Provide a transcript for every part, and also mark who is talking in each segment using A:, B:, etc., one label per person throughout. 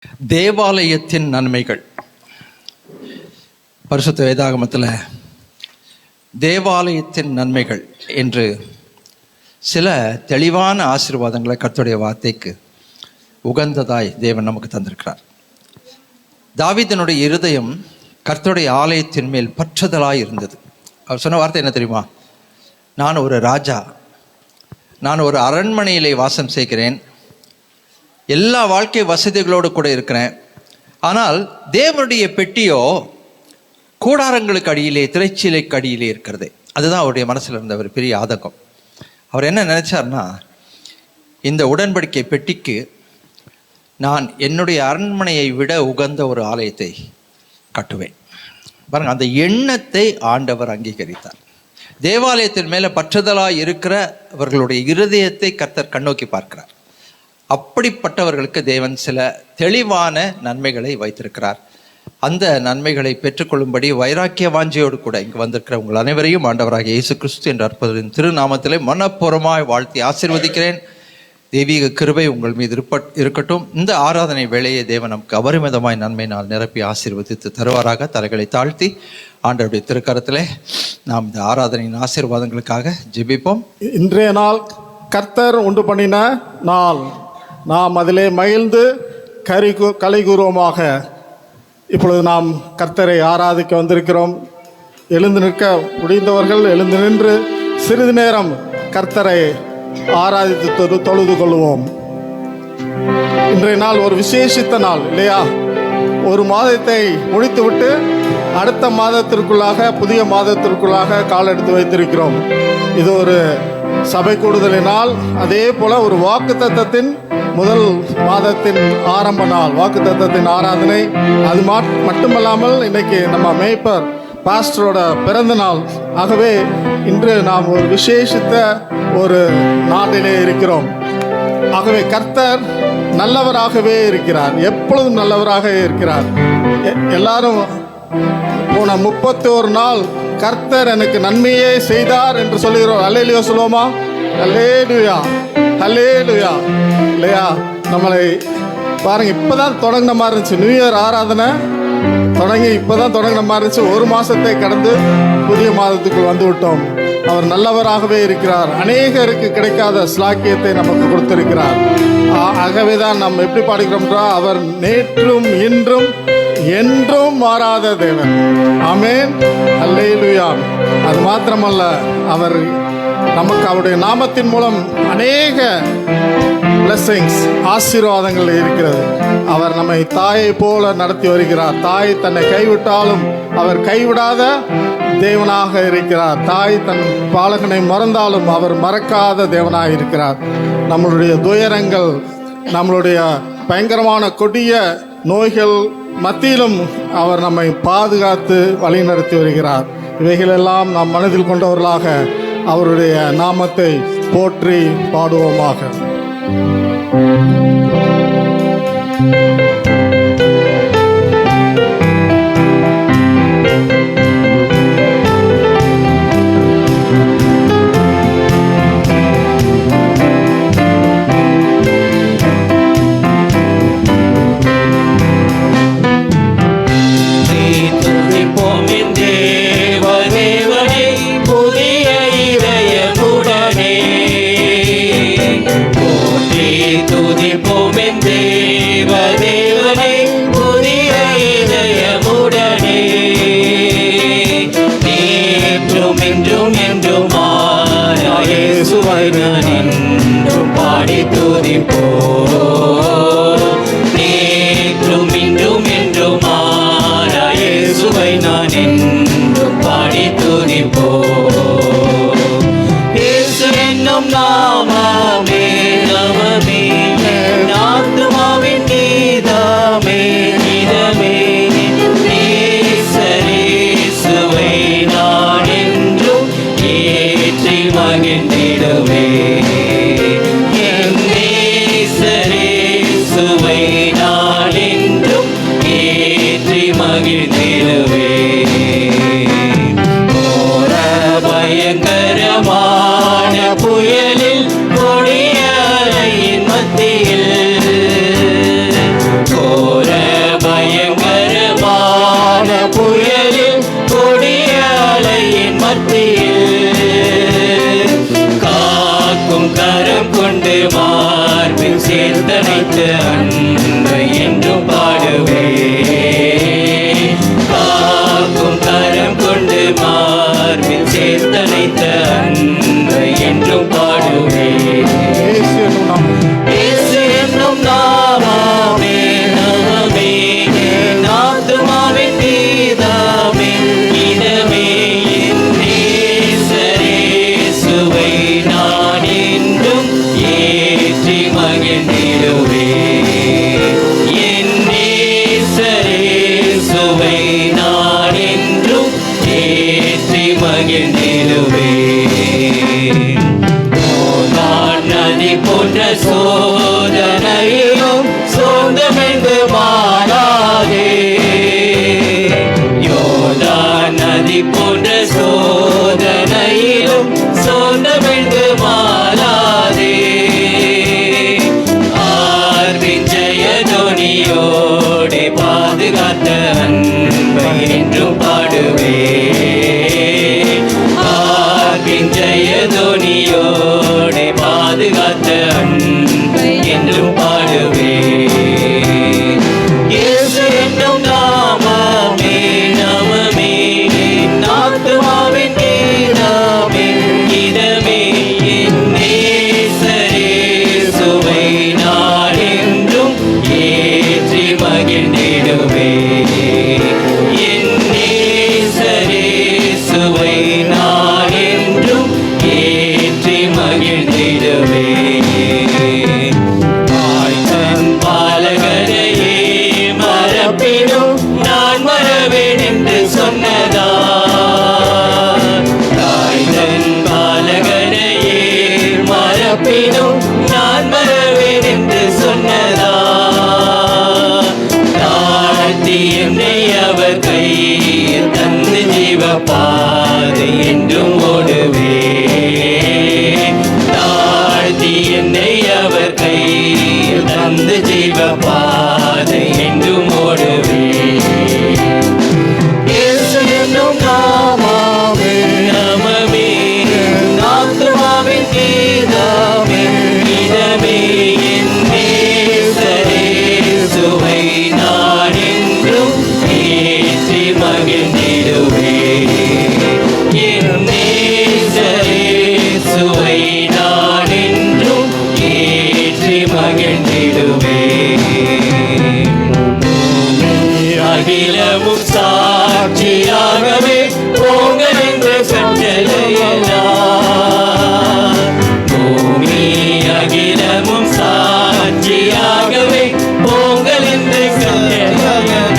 A: தேவாலயத்தின் நன்மைகள். பரிசுத்த வேதாகமத்தில் தேவாலயத்தின் நன்மைகள் என்று சில தெளிவான ஆசீர்வாதங்களை கர்த்தருடைய வார்த்தைக்கு உகந்ததாய் தேவன் நமக்கு தந்திருக்கிறார். தாவீதினுடைய இருதயம் கர்த்தருடைய ஆலயத்தின் மேல் பற்றுதலாய் இருந்தது. அவர் சொன்ன வார்த்தை என்ன தெரியுமா? நான் ஒரு ராஜா, நான் ஒரு அரண்மனையிலே வாசம் செய்கிறேன், எல்லா வாழ்க்கை வசதிகளோடு கூட இருக்கிறேன். ஆனால் தேவனுடைய பெட்டியோ கூடாரங்களுக்கு அடியிலே, திரைச்சீலைக்கு அடியிலே இருக்கிறது. அதுதான் அவருடைய மனசில் இருந்த ஒரு பெரிய ஆதங்கம். அவர் என்ன நினைச்சார்னா, இந்த உடன்படிக்கை பெட்டிக்கு நான் என்னுடைய அரண்மனையை விட உகந்த ஒரு ஆலயத்தை கட்டுவேன். பாருங்க, அந்த எண்ணத்தை ஆண்டவர் அங்கீகரித்தார். தேவாலயத்தின் மேலே பற்றுதலாக இருக்கிறவர்களுடைய இருதயத்தை கர்த்தர் கண்ணோக்கி பார்க்கிறார். அப்படிப்பட்டவர்களுக்கு தேவன் சில தெளிவான நன்மைகளை வைத்திருக்கிறார். அந்த நன்மைகளை பெற்றுக்கொள்ளும்படி வைராக்கிய வாஞ்சையோடு கூட இங்கு வந்திருக்கிற உங்கள் அனைவரையும் ஆண்டவராகிய இயேசு கிறிஸ்து என்ற அற்புதத்தின் திருநாமத்திலே மனப்பூர்வமாய் வாழ்த்தி ஆசீர்வதிக்கிறேன். தெய்வீக கிருபை உங்கள் மீது இருக்கட்டும். இந்த ஆராதனை வேளையை தேவன் நமக்கு அபரிமிதமாய் நன்மையினால் நிரப்பி ஆசீர்வதித்து தருவாராக. தலைகளை தாழ்த்தி ஆண்டவருடைய திருக்கரத்திலே நாம் இந்த ஆராதனையின் ஆசீர்வாதங்களுக்காக ஜெபிப்போம்.
B: இன்றைய நாள் கர்த்தர் உண்டு பண்ணின நாள், நாம் அதிலே மகிழ்ந்து கலைகூர்வமாக இப்பொழுது நாம் கர்த்தரை ஆராதிக்க வந்திருக்கிறோம். எழுந்து நிற்க முடிந்தவர்கள் எழுந்து நின்று சிறிது நேரம் கர்த்தரை ஆராதித்து தொழுது கொள்வோம். இன்றைய நாள் ஒரு விசேஷித்த நாள் இல்லையா? ஒரு மாதத்தை முடித்துவிட்டு அடுத்த மாதத்திற்குள்ளாக, புதிய மாதத்திற்குள்ளாக கால் எடுத்து வைத்திருக்கிறோம். இது ஒரு சபை கூடுதலினால், அதே போல ஒரு வாக்குத்தத்தத்தின் முதல் மாதத்தின் ஆரம்ப நாள், வாக்குத்தத்தத்தின் ஆராதனை. அது மட்டுமல்லாமல் இன்னைக்கு நம்ம மேய்ப்பர் பாஸ்டரோட பிறந்த நாள். ஆகவே இன்று நாம் ஒரு விசேஷித்த ஒரு நாளிலே இருக்கிறோம். ஆகவே கர்த்தர் நல்லவராகவே இருக்கிறார், எப்பொழுதும் நல்லவராக இருக்கிறார். எல்லாரும் போன 31 நாள் கர்த்தர் எனக்கு நன்மையே செய்தார் என்று சொல்லுகிறோம். அல்லேலூயா சொல்லுவோமா? அல்லேலூயா, அல்லேலூயா. இல்லையா? நம்மளை பாருங்க, இப்பதான் தொடங்கின மாதிரி இருந்துச்சு. நியூ இயர் ஆராதனை தொடங்கி இப்பதான் தொடங்கின மாதிரி இருந்துச்சு. ஒரு மாசத்தை கடந்து புதிய மாதத்துக்குள் வந்து விட்டோம். அவர் நல்லவராகவே இருக்கிறார். அநேகருக்கு கிடைக்காத ஸ்லாக்கியத்தை நமக்கு கொடுத்திருக்கிறார். ஆகவேதான் நம்ம எப்படி பாடுகிறோம்ன்றா, அவர் நேற்றும் இன்றும் என்றும் மாறாத தேவன். ஆமென், அல்லேலூயா. அது மாத்திரமல்ல, அவர் நமக்கு அவருடைய நாமத்தின் மூலம் அநேக பிளெஸிங்ஸ், ஆசீர்வாதங்கள் இருக்கிறது. அவர் நம்மை தாயை போல நடத்தி வருகிறார். தாய் தன்னை கைவிட்டாலும் அவர் கைவிடாத தேவனாக இருக்கிறார். தாய் தன் பாலகனை மறந்தாலும் அவர் மறக்காத தேவனாக இருக்கிறார். நம்மளுடைய துயரங்கள், நம்மளுடைய பயங்கரமான கொடிய நோய்கள் மத்தியிலும் அவர் நம்மை பாதுகாத்து வழிநடத்தி வருகிறார். இவைகளெல்லாம் நாம் மனதில் கொண்டவர்களாக அவருடைய நாமத்தை போற்றி பாடுவோமாக.
C: மகிழ்ந்திடுவே என் நேசரே ஜெயதோனியோடு பாதுகாத்த அன்பை என்றும் பாடுவே. ஆர்பின் ஜெயதோனியோடு பாதுகாத்த அன்பை என்றும் பாடுவே. இயேசு என்னும் நாமமே நாமமே ஆத்துமாவின் கீதமே இதமே என் நேசரேசுவை நான் என்றும் ஏற்றி மகிழ்ந்திடுவே. என் நேசரேசுவை நான் என்றும் ஏற்றி மகிழ்ந்திடுவே. தாய்தன் பாலகரையே மறப்பினும் நான் மறவேன் என்று சொன்னதா. தாய்தன் பாலகரையே மறப்பினும் நான் மறவேன் என்று சொன்னதா. தாழ்த்தி என்னை அவர் கையில் தந்து ஜீவ பாதை என்றும் ஓடுவே. தாழ்த்தி என்னை அவர் கையில் தந்து ஜீவ பாதை என்றும் ஓடுவே. இயேசு என்னும் நாமமே நாமமே ஆத்துமாவின் கீதமே இதமே என் நேசரேசுவை நான் என்றும் ஏற்றி மகிழ்ந்திடுவே. என் நேசரேசுவை நான் என்றும் ஏற்றி மகிழ்ந்திடுவே. அகிலமும் சாட்சியாகவே போங்கள் என்று கட்டளையினார். பூமி அகிலமும் சாட்சியாகவே போங்கள் என்று கட்டளையினார்.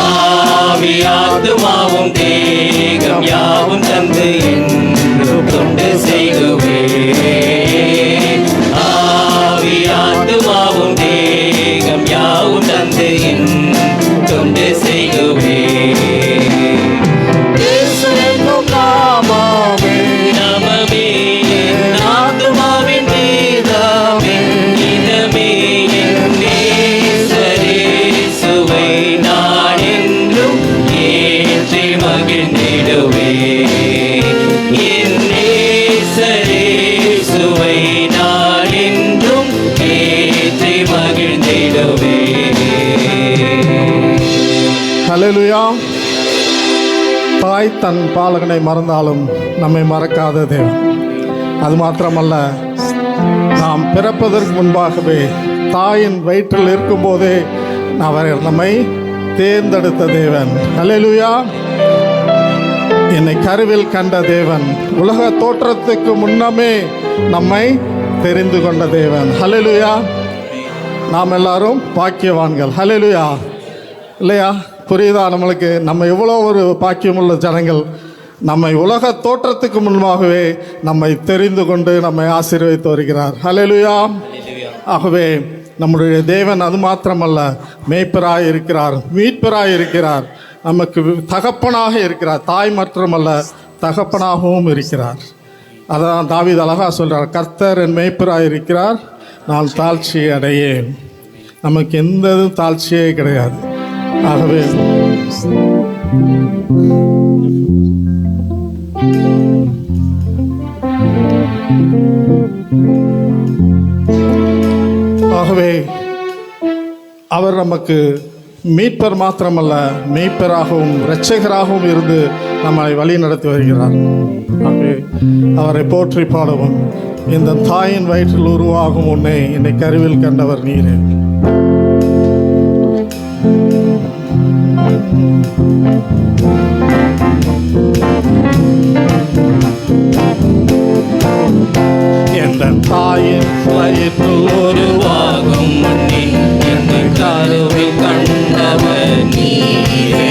C: ஆவி ஆத்துமாவும் தேகம் யாவும் தந்து என்று கொண்டு செய்துவே. ஆவி ஆத்துமாவும் தேகம் யாவும் தந்து தொண்டு செய்துவே.
B: இயேசு என்னும் நாமமே
C: நாமமே ஆத்துமாவின் கீதமே இதமே என் நேசரேசுவை நான் என்றும் ஏற்றி மகிழ்ந்திடுவே. என் நேசரேசுவை நான் என்றும் ஏற்றி மகிழ்ந்திடுவே.
B: ஹல்லேலூயா. தாய் தன் பாலகனை மறந்தாலும் நம்மை மறக்காத தேவன். அது மாத்திரமல்ல, நாம் பிறப்பதற்கு முன்பாகவே தாயின் வயிற்றில் இருக்கும்போதே அவர் நம்மை தேர்ந்தெடுத்த தேவன். ஹல்லேலூயா. என்னை கருவில் கண்ட தேவன், உலக தோற்றத்துக்கு முன்னமே நம்மை தெரிந்து கொண்ட தேவன். ஹல்லேலூயா. நாம் எல்லாரும் பாக்கியவான்கள். ஹல்லேலூயா. இல்லையா? புரியுதா நம்மளுக்கு? நம்ம எவ்வளோ ஒரு பாக்கியமுள்ள ஜனங்கள். நம்மை உலக தோற்றத்துக்கு முன்பாகவே நம்மை தெரிந்து கொண்டு நம்மை ஆசீர்வதித்து வருகிறார். ஹல்லேலூயா. ஆகவே நம்முடைய தேவன் அது மாத்திரமல்ல, மேய்ப்பராய் இருக்கிறார், மீட்பராய் இருக்கிறார், நமக்கு தகப்பனாக இருக்கிறார். தாய் மட்டுமல்ல, தகப்பனாகவும் இருக்கிறார். அதான் தாவீது அழகா சொல்றார், கர்த்தர் என் மேய்ப்பராய் இருக்கிறார், நான் தாழ்ச்சி அடையேன். நமக்கு எந்த தாழ்ச்சியே கிடையாது. ஆகவே அவர் நமக்கு மீட்பர் மாத்திரமல்ல, மேய்ப்பராகவும் இரட்சகராகவும் இருந்து நம்மை வழி நடத்தி வருகிறார். ஆகவே அவரை போற்றி பாடவும். இந்த தாயின் வயிற்றில் உருவாகும் உன்னை என்னை கருவில் கண்டவர் நீரே. எந்த தாயின் வயிற்றில்
C: உருவாகும் முன்னே என்னை கருவில் கண்டவர் நீரே.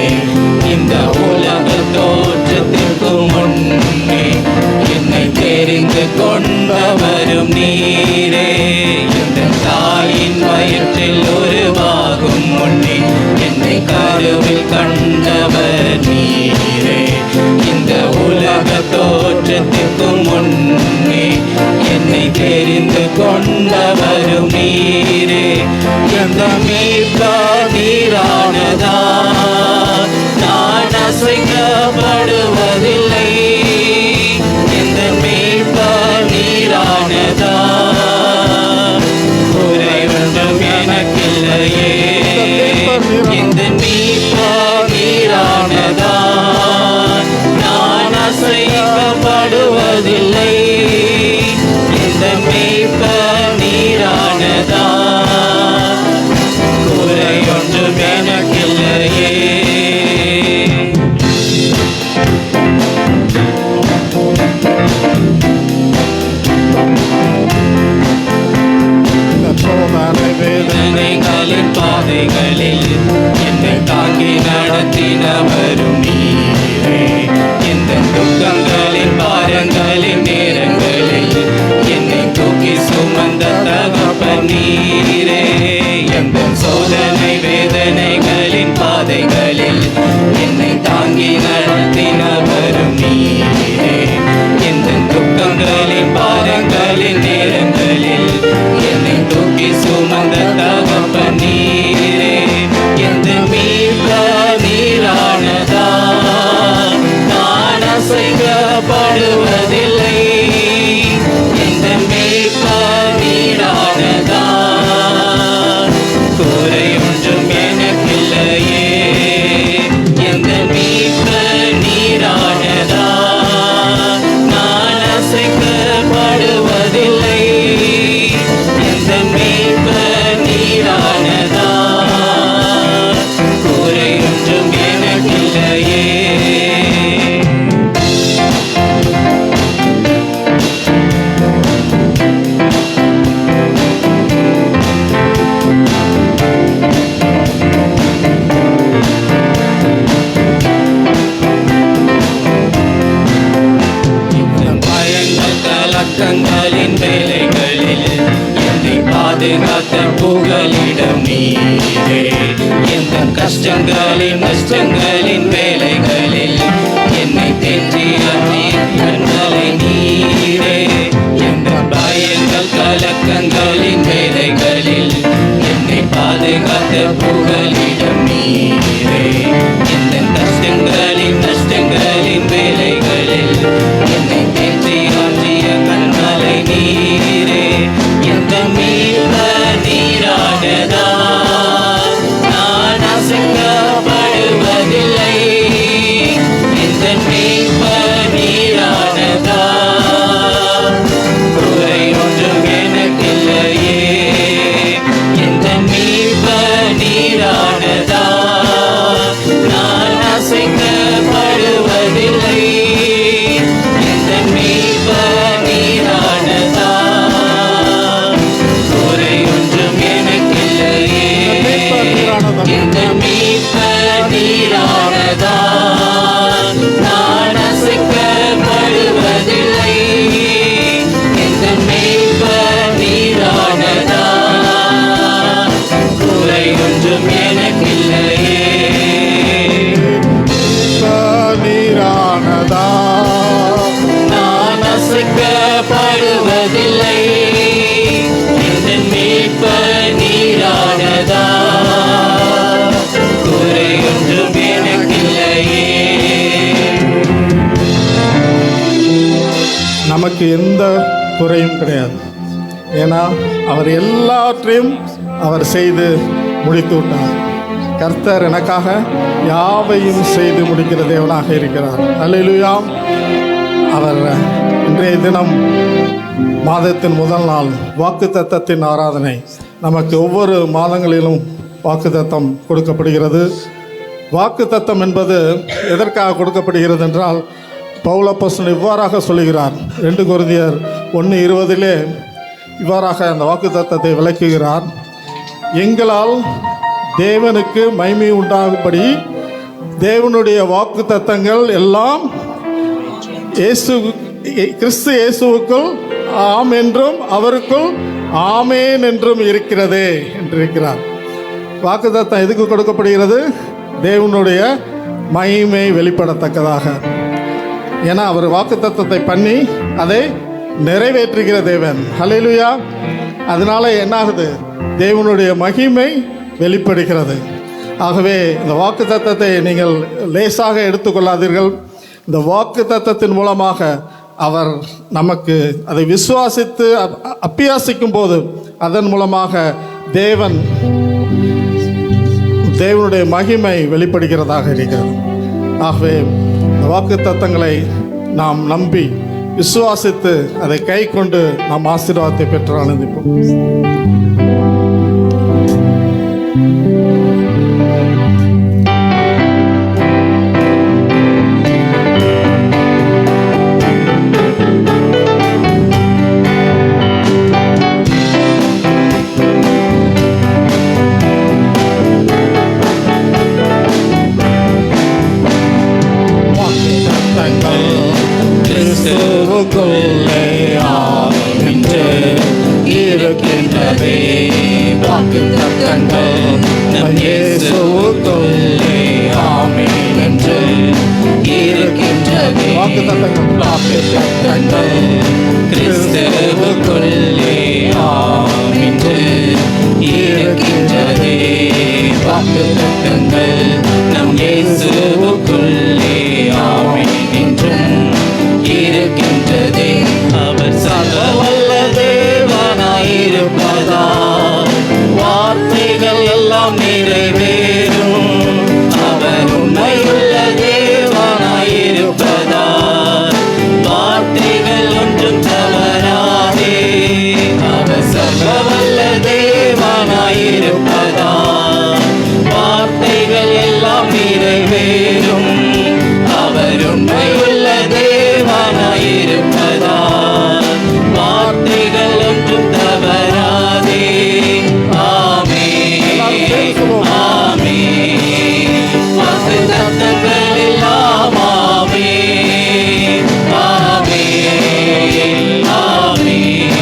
C: இந்த உலக தோற்றத்திற்கு முன்னே என்னை தெரிந்து கொண்டவரும் நீரே. இந்த தாயின் வயிற்றில் உருவாகும் முன்னே என்னை கருவில் கண்டவர் எந்த மீட்பர் நீரானதா நான் அசைக்கப்படுவதில்லை. எந்த மீட்பர் நீரானதா குறை ஒன்றும் எனக்கில்லையே. எந்த மீட்பர் நீரானதா நான் அசைக்கப்படுவதில்லை. எந்த மீட்பர் நீரானதா குறை ஒன்றும் எனக்கில்லையே.
B: சோதனை
C: வேதனைகளின் பாதைகளில் என்னை தாங்கி நடத்தினவரும் நீரே. எந்த துக்கங்களின் பாரங்களின் நேரங்களில் என்னை தூக்கி சுமந்த தகப்பன் நீரே. எந்த சோதனை வேதனைகளின் பாதைகளில் என்னை தாங்கி நடத்தினவரும் நீரே. எந்த துக்கங்களின் பாரங்களின் நேரங்களில் என்னை தூக்கி சுமந்த தகப்பன் நீரே. எந்த மீட்பர் நீரானதா நான் அசைக்கப்படுவதில்லை. எந்த மீட்பர் நீரானதா குறை ஒன்றும் எனக்கில்லையே. எந்த மீட்பர் நீரானதா நான் அசைக்கப்படுவதில்லை. எந்த மீட்பர் நீரானதா குறை ஒன்றும் எனக்கில்லையே. பயங்கள் கலக்கங்களின் வேலைகளில் என்னை பாதுகாத்த புகலிடம் நீரே. எந்த கஷ்டங்களின் நஷ்டங்களின் வேலைகளில் என்னை தேற்றிய கண்களை நீரே. எந்த பயங்கள் கலக்கங்களின் வேலைகளில் என்னை பாதுகாத்த புகலிடம் நீரே. எந்த கஷ்டங்களின் நஷ்டங்களின் வேலைகளில் என்னை தேற்றி ஆற்றிய கண்களை நீரே. எந்த மீட்பர் நீரானதா நான் அசைக்கப்படுவதில்லை. எந்த மீட்பர் நீரானதா குறை ஒன்றும் எனக்கில்லையே. எந்த மீட்பர் நீரானதா நான் அசைக்கப்படுவதில்லை. எந்த மீட்பர் நீரானதா குறை ஒன்றும் எனக்கில்லையே. எந்த மீட்பர் நீரானதா நான் அசைக்கப்படுவதில்லை. எந்த மீட்பர் நீரானதா குறை ஒன்றும் எனக்கில்லையே.
B: நீரானதா
C: நான் அசைக்கப்படுவதில்லை. எந்த மீட்பர் நீரானதா குறை ஒன்றும் எனக்கில்லையே.
B: நமக்கு எந்த குறையும் கிடையாது. ஏன்னா அவர் எல்லாவற்றையும் அவர் செய்து முடித்து விட்டார். கர்த்தர் எனக்காக யாவையும் செய்து முடிக்கிற தேவனாக இருக்கிறார். அல்லேலூயா. அவர் இன்றைய தினம் மாதத்தின் முதல் நாள் வாக்குத்தத்தத்தின் ஆராதனை. நமக்கு ஒவ்வொரு மாதங்களிலும் வாக்குத்தத்தம் கொடுக்கப்படுகிறது. வாக்குத்தத்தம் என்பது எதற்காக கொடுக்கப்படுகிறது என்றால், பவுல் அப்போஸ்தலன் இவ்வாறாக சொல்லுகிறார். 2 கொரிந்தியர் 1:20 இவ்வாறாக அந்த வாக்குத்தத்தத்தை விளக்குகிறார். எங்களால் தேவனுக்கு மகிமை உண்டாகும்படி தேவனுடைய வாக்குத்தத்தங்கள் எல்லாம் கிறிஸ்து இயேசுவுக்குள் ஆம் என்றும் அவருக்குள் ஆமேன் என்றும் இருக்கிறதே என்றிருக்கிறார். வாக்குத்தத்தம் எதுக்கு கொடுக்கப்படுகிறது? தேவனுடைய மகிமை வெளிப்படத்தக்கதாக. ஏன்னா அவர் வாக்குத்தத்தத்தை பண்ணி அதை நிறைவேற்றுகிற தேவன். ஹல்லேலூயா. அதனால என்ன ஆகுது? தேவனுடைய மகிமை வெளிப்படுகிறது. ஆகவே இந்த வாக்கு தத்தத்தை நீங்கள் லேசாக எடுத்துக்கொள்ளாதீர்கள். இந்த வாக்கு தத்தத்தின் மூலமாக அவர் நமக்கு அதை விசுவாசித்து அப்பியாசிக்கும் போது அதன் மூலமாக தேவனுடைய மகிமை வெளிப்படுகிறதாக இருக்கிறது. ஆகவே இந்த வாக்கு தத்தங்களை நாம் நம்பி விசுவாசித்து அதை கை கொண்டு நாம் ஆசீர்வாதத்தை பெற்று ஆனந்திப்போம்.
C: கிறிஸ்துவுக்குள்ளே ஆமென்று இருக்கின்றதே. வாக்குத்தத்தங்கள் நம் இயேசுவுக்குள்ளே ஆமென் என்று இருக்கின்றதே. வாக்குத்தத்தங்கள் கிறிஸ்துவுக்குள்ளே ஆமென் என்று இருக்கின்றதே. வாக்குத்தத்தங்கள் நம் இயேசுவுக்குள்ளே ஆமென் என்றும் இருக்கின்றதே. அவர் சர்வவல்ல தேவனாயிருப்பதால் வார்த்தைகள் எல்லாம் நிறைவேறும். அவர் உண்மையுள்ள தேவனாயிருப்பதால் வார்த்தைகள் ஒன்றும் தவறாதே. அவர் சர்வவல்ல தேவனாயிருப்பதால் வார்த்தைகள் எல்லாம் நிறைவேறும். அவர் உண்மையுள்ள தேவனாயிருப்பதால் வார்த்தைகள் ஒன்றும் தவறாதே. ஆமென் ஆமென். வாக்குத்தத்தங்கள் எல்லாம் ஆமென் ஆமென் ஆமென்.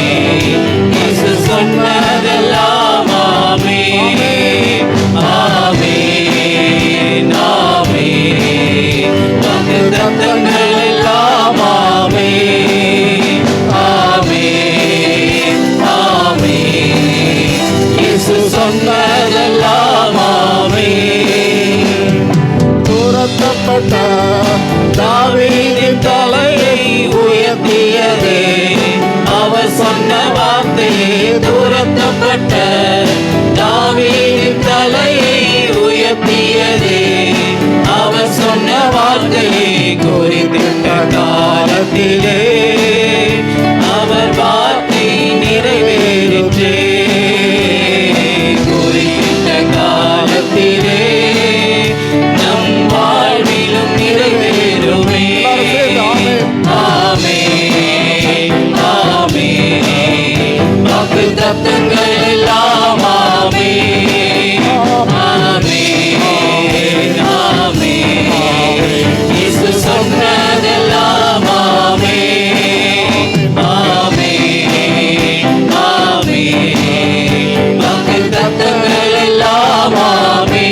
C: இயேசு சொன்னதெல்லாம் ஆமென் ஆமென் ஆமென். வாக்குத்தத்தங்கள் எல்லாம் ஆமென் ஆமென் ஆமென். இயேசு சொன்னதெல்லாம் ஆமென்.
B: துரத்தப்பட்ட
C: தாவீதின் தலையை உயர்த்தியதே. அவர் சொன்ன வார்த்தையே துரத்தப்பட்ட தாவீதின் தலையை உயர்த்தியதே. அவர் சொன்ன வார்த்தையை குறித்திட்ட காலத்திலே அவர் வார்த்தை நிறைவேறிற்றே. குறித்திட்ட காலத்திலே நம் வாழ்விலும் நிறைவேறுமே. ஆமென் ஆமென். வாக்குத்தத்தங்கள் எல்லாம் ஆமென் ஆமென் ஆமென். இயேசு சொன்னதெல்லாம் ஆமென் ஆமென் ஆமென். வாக்குத்தத்தங்கள் எல்லாம் ஆமென்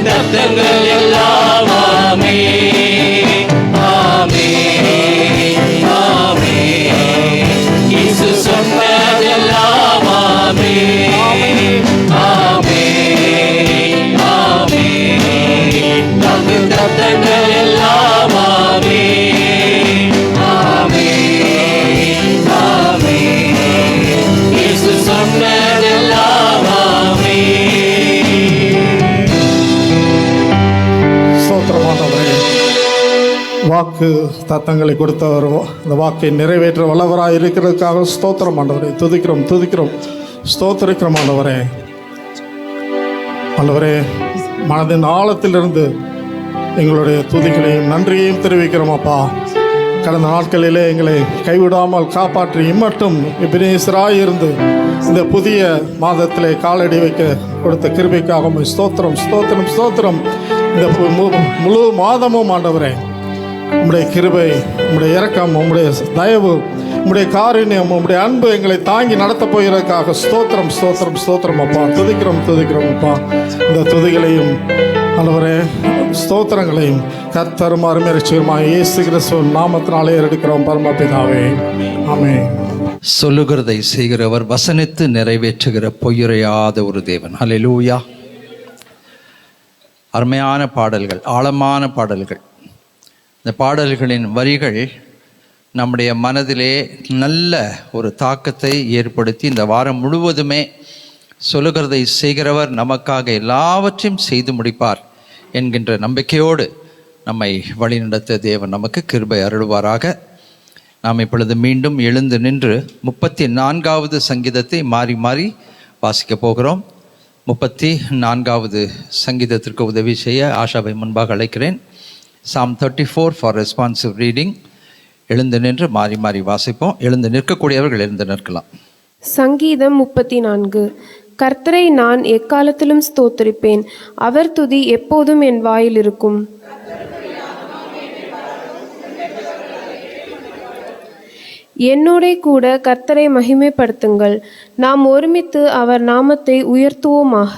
C: தத்தங்கள் எல்லாம் ஆமே ஆமே ஆமே இயேசு சொன்னதெல்லாம் ஆமே ஆமே ஆமே வாக்கு தத்தங்கள் எல்லாம் ஆமே ஆமே ஆமே இயேசு சொன்னதெல்லாம் ஆமே.
B: ஸ்தோத்திரமானவரே, வாக்கு தத்தங்களை கொடுத்தவர் அந்த வாக்கை நிறைவேற்ற வல்லவராக இருக்கிறதுக்காக ஸ்தோத்திரம் ஆண்டவரே. துதிக்கிறோம் துதிக்கிறோம் ஸ்தோத்திரிக்கிறோம் ஆண்டவரே. ஆண்டவரே, மனதின் ஆழத்திலிருந்து எங்களுடைய துதிகளையும் நன்றியையும் தெரிவிக்கிறோம் அப்பா. கடந்த நாட்களிலே எங்களை கைவிடாமல் காப்பாற்றி இம்மட்டும் எபினேசராய் இருந்து இந்த புதிய மாதத்திலே காலடி வைக்க கொடுத்த கிருபைக்காக உம்மை ஸ்தோத்திரம் ஸ்தோத்திரம் ஸ்தோத்திரம். இந்த முழு மாதமும் ஆண்டவரே, உம்முடைய கிருபை, உம்முடைய இரக்கம், உம்முடைய தயவு, உம்முடைய காருண்யம், உம்முடைய அன்பு எங்களை தாங்கி நடத்தப் போகிறதுக்காக ஸ்தோத்திரம் ஸ்தோத்திரம் ஸ்தோத்திரம் அப்பா. துதிக்கிறோம் துதிக்கிறோம் அப்பா. இந்த துதிகளையும் ஆண்டவரே ஸ்தோத்திரங்களையும் கர்த்தரும் அருமை ரட்சகருமாகிய இயேசு கிறிஸ்துவின் நாமத்தினாலே எடுக்கிறோம் பரமபிதாவே ஆமென்.
A: சொல்லுகிறதை செய்கிறவர், வசனித்து நிறைவேற்றுகிற பொய்யுரையாத ஒரு தேவன். ஹல்லேலூயா. அருமையான பாடல்கள், ஆழமான பாடல்கள். இந்த பாடல்களின் வரிகள் நம்முடைய மனதிலே நல்ல ஒரு தாக்கத்தை ஏற்படுத்தி இந்த வாரம் முழுவதுமே சொல்லுகிறதை செய்கிறவர் நமக்காக எல்லாவற்றையும் செய்து முடிப்பார் என்கின்ற நம்பிக்கையோடு நம்மை வழிநடத்த தேவன் நமக்கு கிருபை அருள்வாராக. நாம் இப்பொழுது மீண்டும் எழுந்து நின்று 34வது சங்கீதத்தை மாறி மாறி வாசிக்கப் போகிறோம். 34வது சங்கீதத்திற்கு உதவி செய்ய ஆஷாவை முன்பாக அழைக்கிறேன். Psalm 34 for responsive reading. எழுந்து நின்று மாறி மாறி வாசிப்போம். எழுந்து நிற்கக்கூடியவர்கள் எழுந்து நிற்கலாம்.
D: சங்கீதம் 34. கர்த்தரை நான் எக்காலத்திலும் ஸ்தோத்திரிப்பேன், அவர் துதி எப்போதும் என் வாயில் இருக்கும். என்னோடே கூட கர்த்தரை மகிமைப்படுத்துங்கள், நாம் ஒருமித்து அவர் நாமத்தை உயர்த்துவோமாக.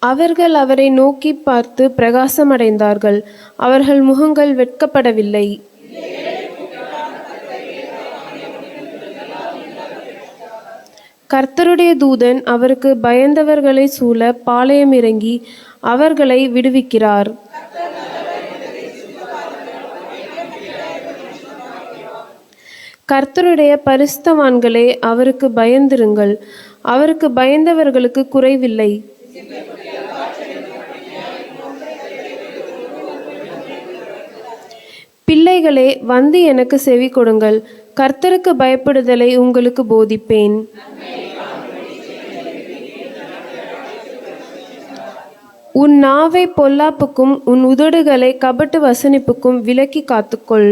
D: அவர்கள் அவரை நோக்கி பார்த்து பிரகாசமடைந்தார்கள், அவர்கள் முகங்கள் வெட்கப்படவில்லை. கர்த்தருடைய தூதன் அவருக்கு பயந்தவர்களை சூழ பாளையம் இறங்கி அவர்களை விடுவிக்கிறார். கர்த்தருடைய பரிசுத்தவான்களே, அவருக்கு பயந்திருங்கள், அவருக்கு பயந்தவர்களுக்கு குறைவில்லை. பிள்ளைகளே, வந்து எனக்கு செவி கொடுங்கள், கர்த்தருக்கு பயப்படுதலை உங்களுக்கு போதிப்பேன். உன் நாவை பொல்லாப்புக்கும் உன் உதடுகளை கபட்டு வசனிப்புக்கும் விலக்கி காத்துக்கொள்.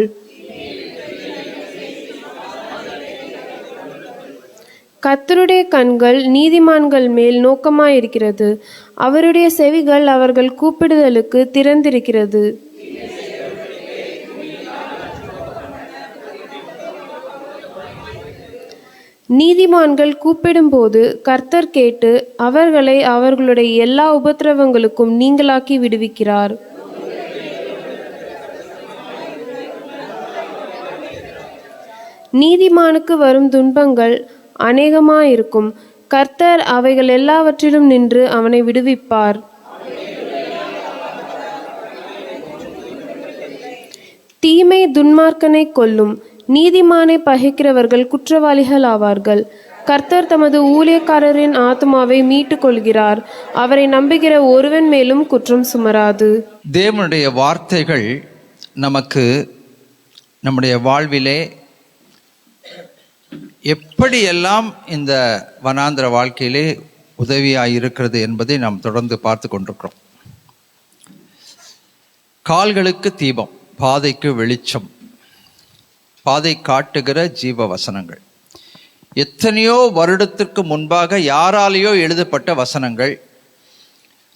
D: கர்த்தருடைய கண்கள் நீதிமான்கள் மேல் நோக்கமாயிருக்கிறது, அவருடைய செவிகள் அவர்கள் கூப்பிடுதலுக்கு திறந்திருக்கிறது. நீதிமான்கள் கூப்பிடும்போது கர்த்தர் கேட்டு அவர்களை அவர்களுடைய எல்லா உபத்திரவங்களுக்கும் நீங்களாக்கி விடுவிக்கிறார். நீதிமானுக்கு வரும் துன்பங்கள் அநேகமாயிருக்கும், கர்த்தர் அவைகள் எல்லாவற்றிலும் நின்று அவனை விடுவிப்பார். தீமை துன்மார்க்கனை கொல்லும், நீதிமானை பகைக்கிறவர்கள் குற்றவாளிகள் ஆவார்கள். கர்த்தர் தமது ஊழியக்காரரின் ஆத்மாவை மீட்டுக் கொள்கிறார், அவரை நம்புகிற ஒருவன் மேலும் குற்றம் சுமராது.
A: தேவனுடைய வார்த்தைகள் நமக்கு நம்முடைய வாழ்விலே எப்படியெல்லாம் இந்த வனாந்திர வாழ்க்கையிலே உதவியாக இருக்கிறது என்பதை நாம் தொடர்ந்து பார்த்து கொண்டிருக்கிறோம். கால்களுக்கு தீபம், பாதைக்கு வெளிச்சம், பாதை காட்டுகிற ஜீவ வசனங்கள். எத்தனையோ வருடத்திற்கு முன்பாக யாராலேயோ எழுதப்பட்ட வசனங்கள்.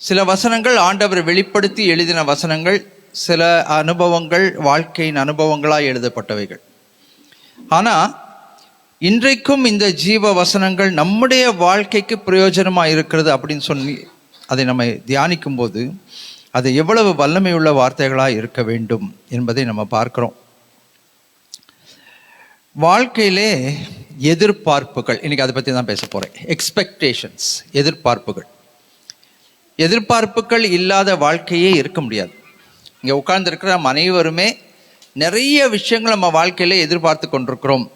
A: சில வசனங்கள் ஆண்டவர் வெளிப்படுத்தி எழுதின வசனங்கள், சில அனுபவங்கள் வாழ்க்கையின் அனுபவங்களாய் எழுதப்பட்டவைகள். ஆனால் இன்றைக்கும் இந்த ஜீவ வசனங்கள் நம்முடைய வாழ்க்கைக்கு பிரயோஜனமாக இருக்கிறது அப்படின்னு சொல்லி அதை நம்ம தியானிக்கும் போது அது எவ்வளவு வல்லமையுள்ள வார்த்தைகளாக இருக்க வேண்டும் என்பதை நம்ம பார்க்கிறோம். வாழ்க்கையிலே எதிர்பார்ப்புகள், இன்னைக்கு அதை பற்றி தான் பேச போகிறேன். எக்ஸ்பெக்டேஷன்ஸ், எதிர்பார்ப்புகள் இல்லாத வாழ்க்கையே இருக்க முடியாது. இங்கே உட்கார்ந்துருக்கிற நம்ம அனைவருமே நிறைய விஷயங்கள் நம்ம வாழ்க்கையிலே எதிர்பார்த்து கொண்டிருக்கிறோம்.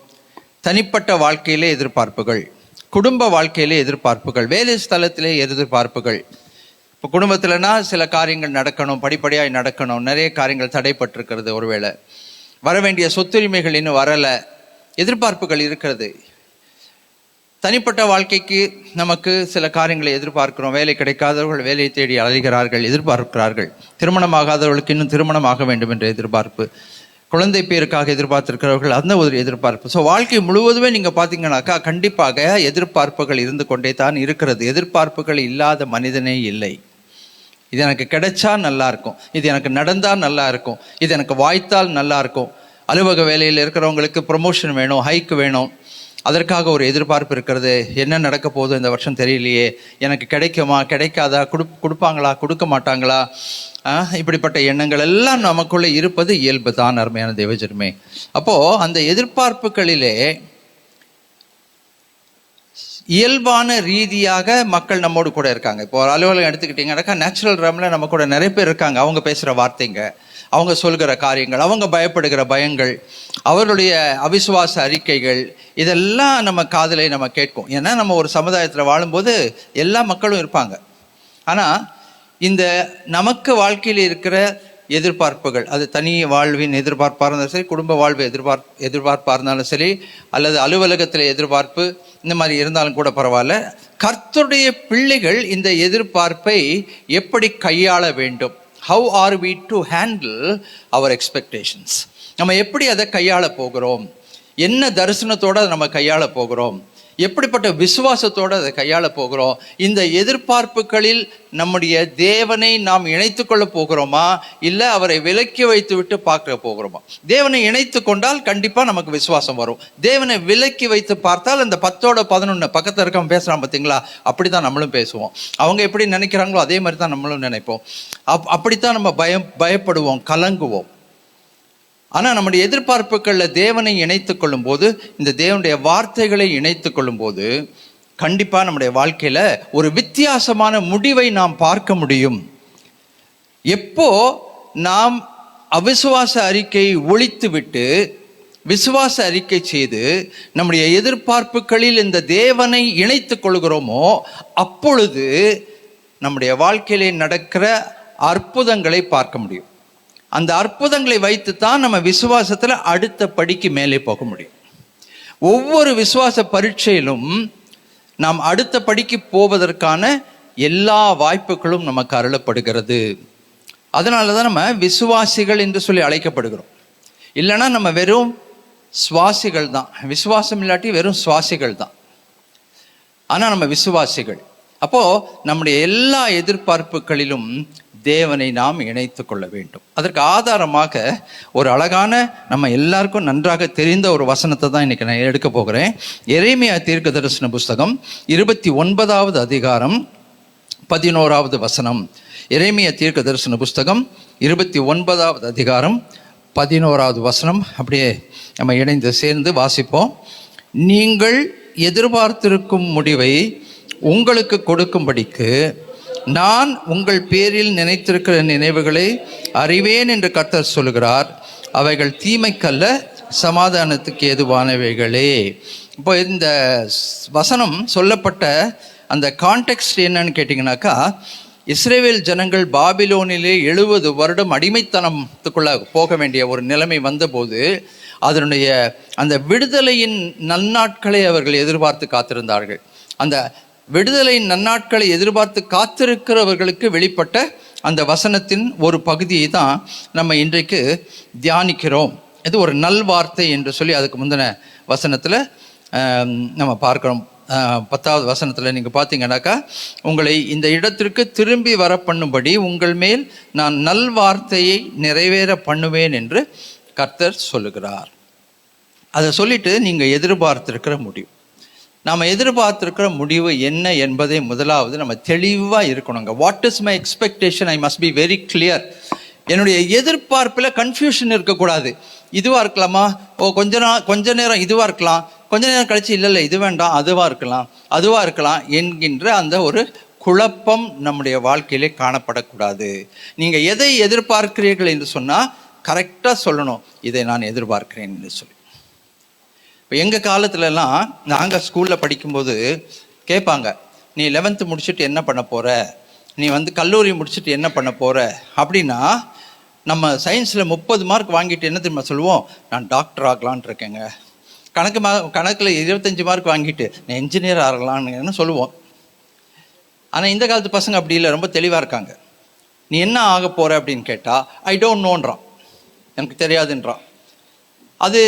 A: தனிப்பட்ட வாழ்க்கையிலே எதிர்பார்ப்புகள், குடும்ப வாழ்க்கையிலே எதிர்பார்ப்புகள், வேலை ஸ்தலத்திலே எதிர்பார்ப்புகள். இப்போ குடும்பத்தில்னா சில காரியங்கள் நடக்கணும், படிப்படியாக நடக்கணும், நிறைய காரியங்கள் தடைப்பட்டிருக்கிறது. ஒருவேளை வர வேண்டிய சொத்துரிமைகள் இன்னும் வரலை, எதிர்பார்ப்புகள் இருக்கிறது. தனிப்பட்ட வாழ்க்கைக்கு நமக்கு சில காரியங்களை எதிர்பார்க்கிறோம். வேலை கிடைக்காதவர்கள் வேலையை தேடி அலைகிறார்கள், எதிர்பார்க்கிறார்கள். திருமணமாகாதவர்களுக்கு இன்னும் திருமணமாக வேண்டும் என்ற எதிர்பார்ப்பு, குழந்தை பேருக்காக எதிர்பார்த்திருக்கிறவர்கள் அந்த ஒரு எதிர்பார்ப்பு. ஸோ வாழ்க்கை முழுவதுமே நீங்கள் பார்த்தீங்கன்னாக்கா கண்டிப்பாக எதிர்பார்ப்புகள் இருந்து கொண்டே தான் இருக்கிறது. எதிர்பார்ப்புகள் இல்லாத மனிதனே இல்லை. இது எனக்கு கிடைச்சா நல்லா இருக்கும், இது எனக்கு நடந்தால் நல்லா இருக்கும், இது எனக்கு வாய்த்தால் நல்லா இருக்கும். அலுவலக வேலையில் இருக்கிறவங்களுக்கு ப்ரொமோஷன் வேணும், ஹைக்கு வேணும், அதற்காக ஒரு எதிர்பார்ப்பு இருக்கிறது. என்ன நடக்க போகுது இந்த வருஷம் தெரியலையே, எனக்கு கிடைக்குமா கிடைக்காதா, கொடுப்பாங்களா கொடுக்க மாட்டாங்களா, இப்படிப்பட்ட எண்ணங்கள் எல்லாம் நமக்குள்ளே இருப்பது இயல்பு தான் அருமையான தேவஜனமே. அப்போது அந்த எதிர்பார்ப்புகளிலே இயல்பான ரீதியாக மக்கள் நம்மோடு கூட இருக்காங்க. இப்போ ஒரு அலுவலகம் எடுத்துக்கிட்டிங்கன்னாக்கா நேச்சுரல் ரம்ல நம்ம கூட நிறைய பேர் இருக்காங்க. அவங்க பேசுகிற வார்த்தைங்க, அவங்க சொல்கிற காரியங்கள், அவங்க பயப்படுகிற பயங்கள், அவர்களுடைய அவிசுவாச அறிக்கைகள், இதெல்லாம் நம்ம காதிலே நம்ம கேட்கும். ஏன்னா நம்ம ஒரு சமுதாயத்தில் வாழும்போது எல்லா மக்களும் இருப்பாங்க. ஆனால் இந்த நமக்கு வாழ்க்கையில் இருக்கிற எதிர்பார்ப்புகள், அது தனி வாழ்வின் எதிர்பார்ப்பாக இருந்தாலும் சரி, குடும்ப வாழ்வு எதிர்பார்ப்பாக இருந்தாலும் சரி, அல்லது அலுவலகத்தில் எதிர்பார்ப்பு, இந்த மாதிரி இருந்தாலும் கூட பரவாயில்ல. கர்த்தருடைய பிள்ளைகள் இந்த எதிர்பார்ப்பை எப்படி கையாள வேண்டும்? How are we to handle our expectations? நம்ம எப்படி அதை கையாள போகிறோம்? என்ன தரிசனத்தோடு அதை நம்ம கையாள போகிறோம்? எப்படிப்பட்ட விசுவாசத்தோடு அதை கையாள போகிறோம்? இந்த எதிர்பார்ப்புகளில் நம்முடைய தேவனை நாம் இணைத்து கொள்ள போகிறோமா, இல்லை அவரை விலக்கி வைத்து விட்டு பார்க்க போகிறோமா? தேவனை இணைத்து கொண்டால் கண்டிப்பாக நமக்கு விசுவாசம் வரும். தேவனை விலக்கி வைத்து பார்த்தால் அந்த 10-11 பக்கத்தில் இருக்க பேசுகிறான் பார்த்தீங்களா, அப்படி தான் நம்மளும் பேசுவோம். அவங்க எப்படி நினைக்கிறாங்களோ அதே மாதிரி தான் நம்மளும் நினைப்போம். அப்படித்தான் நம்ம பயப்படுவோம், கலங்குவோம். ஆனால் நம்முடைய எதிர்பார்ப்புகளில் தேவனை இணைத்து கொள்ளும் போது, இந்த தேவனுடைய வார்த்தைகளை இணைத்து கொள்ளும் போது கண்டிப்பாக நம்முடைய வாழ்க்கையில் ஒரு வித்தியாசமான முடிவை நாம் பார்க்க முடியும். எப்போ நாம் அவிசுவாச அறிக்கையை ஒழித்து விட்டு விசுவாச அறிக்கை செய்து நம்முடைய எதிர்பார்ப்புகளில் இந்த தேவனை இணைத்து கொள்கிறோமோ, அப்பொழுது நம்முடைய வாழ்க்கையிலே நடக்கிற அற்புதங்களை பார்க்க முடியும். அந்த அற்புதங்களை வைத்து தான் நம்ம விசுவாசத்தில் அடுத்த படிக்கு மேலே போக முடியும். ஒவ்வொரு விசுவாச பரீட்சையிலும் நாம் அடுத்த படிக்கு போவதற்கான எல்லா வாய்ப்புகளும் நமக்கு அருளப்படுகிறது. அதனால தான் நம்ம விசுவாசிகள் என்று சொல்லி அழைக்கப்படுகிறோம். இல்லைன்னா நம்ம வெறும் சுவாசிகள் தான். விசுவாசம் இல்லாட்டி வெறும் சுவாசிகள் தான். ஆனால் நம்ம விசுவாசிகள். அப்போது நம்முடைய எல்லா எதிர்பார்ப்புகளிலும் தேவனை நாம் இணைத்து கொள்ள வேண்டும். அதற்கு ஆதாரமாக ஒரு அழகான, நம்ம எல்லாருக்கும் நன்றாக தெரிந்த ஒரு வசனத்தை தான் இன்றைக்கி நான் எடுக்க போகிறேன். எரேமியா தீர்க்க தரிசன புஸ்தகம் 29வது அதிகாரம் 11வது வசனம். எரேமியா தீர்க்க தரிசன புஸ்தகம் 29வது அதிகாரம் 11வது வசனம். அப்படியே நம்ம இணைந்து சேர்ந்து வாசிப்போம். நீங்கள் எதிர்பார்த்திருக்கும் முடிவை உங்களுக்கு கொடுக்கும்படிக்கு நான் உங்கள் பேரில் நினைத்திருக்கிற நினைவுகளை அறிவேன் என்று கர்த்தர் சொல்கிறார். அவைகள் தீமைக்கல்ல, சமாதானத்துக்கு ஏதுவானவைகளே. இப்போ இந்த வசனம் சொல்லப்பட்ட அந்த கான்டெக்ஸ்ட் என்னன்னு கேட்டிங்கனாக்கா, இஸ்ரேல் ஜனங்கள் பாபிலோனிலே 70 வருடம் அடிமைத்தனத்துக்குள்ள போக வேண்டிய ஒரு நிலைமை வந்தபோது அதனுடைய அந்த விடுதலையின் நன்னாட்களை அவர்கள் எதிர்பார்த்து காத்திருந்தார்கள். அந்த விடுதலை நன்னாட்களை எதிர்பார்த்து காத்திருக்கிறவர்களுக்கு வெளிப்பட்ட அந்த வசனத்தின் ஒரு பகுதியை தான் நம்ம இன்றைக்கு தியானிக்கிறோம். இது ஒரு நல்வார்த்தை என்று சொல்லி அதுக்கு முந்தின வசனத்தில் நம்ம பார்க்கிறோம். 10வது வசனத்தில் நீங்கள் பார்த்தீங்கன்னாக்கா, உங்களை இந்த இடத்திற்கு திரும்பி வர பண்ணும்படி உங்கள் மேல் நான் நல்வார்த்தையை நிறைவேற பண்ணுவேன் என்று கர்த்தர் சொல்லுகிறார். அதை சொல்லிட்டு நீங்கள் எதிர்பார்த்திருக்கிற முடிவு, நாம் எதிர்பார்த்திருக்கிற முடிவு என்ன என்பதை முதலாவது நம்ம தெளிவாக இருக்கணுங்க. What is my expectation? I must be very clear. என்னுடைய எதிர்பார்ப்பில் கன்ஃபியூஷன் இருக்கக்கூடாது. இதுவாக இருக்கலாமா, கொஞ்ச நேரம் இதுவாக இருக்கலாம், கொஞ்ச நேரம் கழிச்சு இல்லை இது வேண்டாம் அதுவாக இருக்கலாம் என்கின்ற அந்த ஒரு குழப்பம் நம்முடைய வாழ்க்கையிலே காணப்படக்கூடாது. நீங்கள் எதை எதிர்பார்க்கிறீர்கள் என்று சொன்னால் கரெக்டாக சொல்லணும், இதை நான் எதிர்பார்க்கிறேன் என்று சொல்லி. இப்போ எங்கள் காலத்துலலாம் நாங்கள் ஸ்கூலில் படிக்கும்போது கேட்பாங்க, நீ 11th முடிச்சுட்டு என்ன பண்ண போகிற, நீ கல்லூரி முடிச்சுட்டு என்ன பண்ண போகிற அப்படின்னா, நம்ம சயின்ஸில் 30 மார்க் வாங்கிட்டு என்ன தெரியுமா சொல்லுவோம், நான் டாக்டர் ஆகலான் இருக்கேங்க. கணக்கில் 25 மார்க் வாங்கிட்டு நான் என்ஜினியர் ஆகலான்னு சொல்லுவோம். ஆனால் இந்த காலத்து பசங்க அப்படி இல்லை, ரொம்ப தெளிவாக இருக்காங்க. நீ என்ன ஆக போகிற அப்படின்னு கேட்டால் ஐ டோன்ட் நோன்றான், எனக்கு தெரியாதுன்றான். அது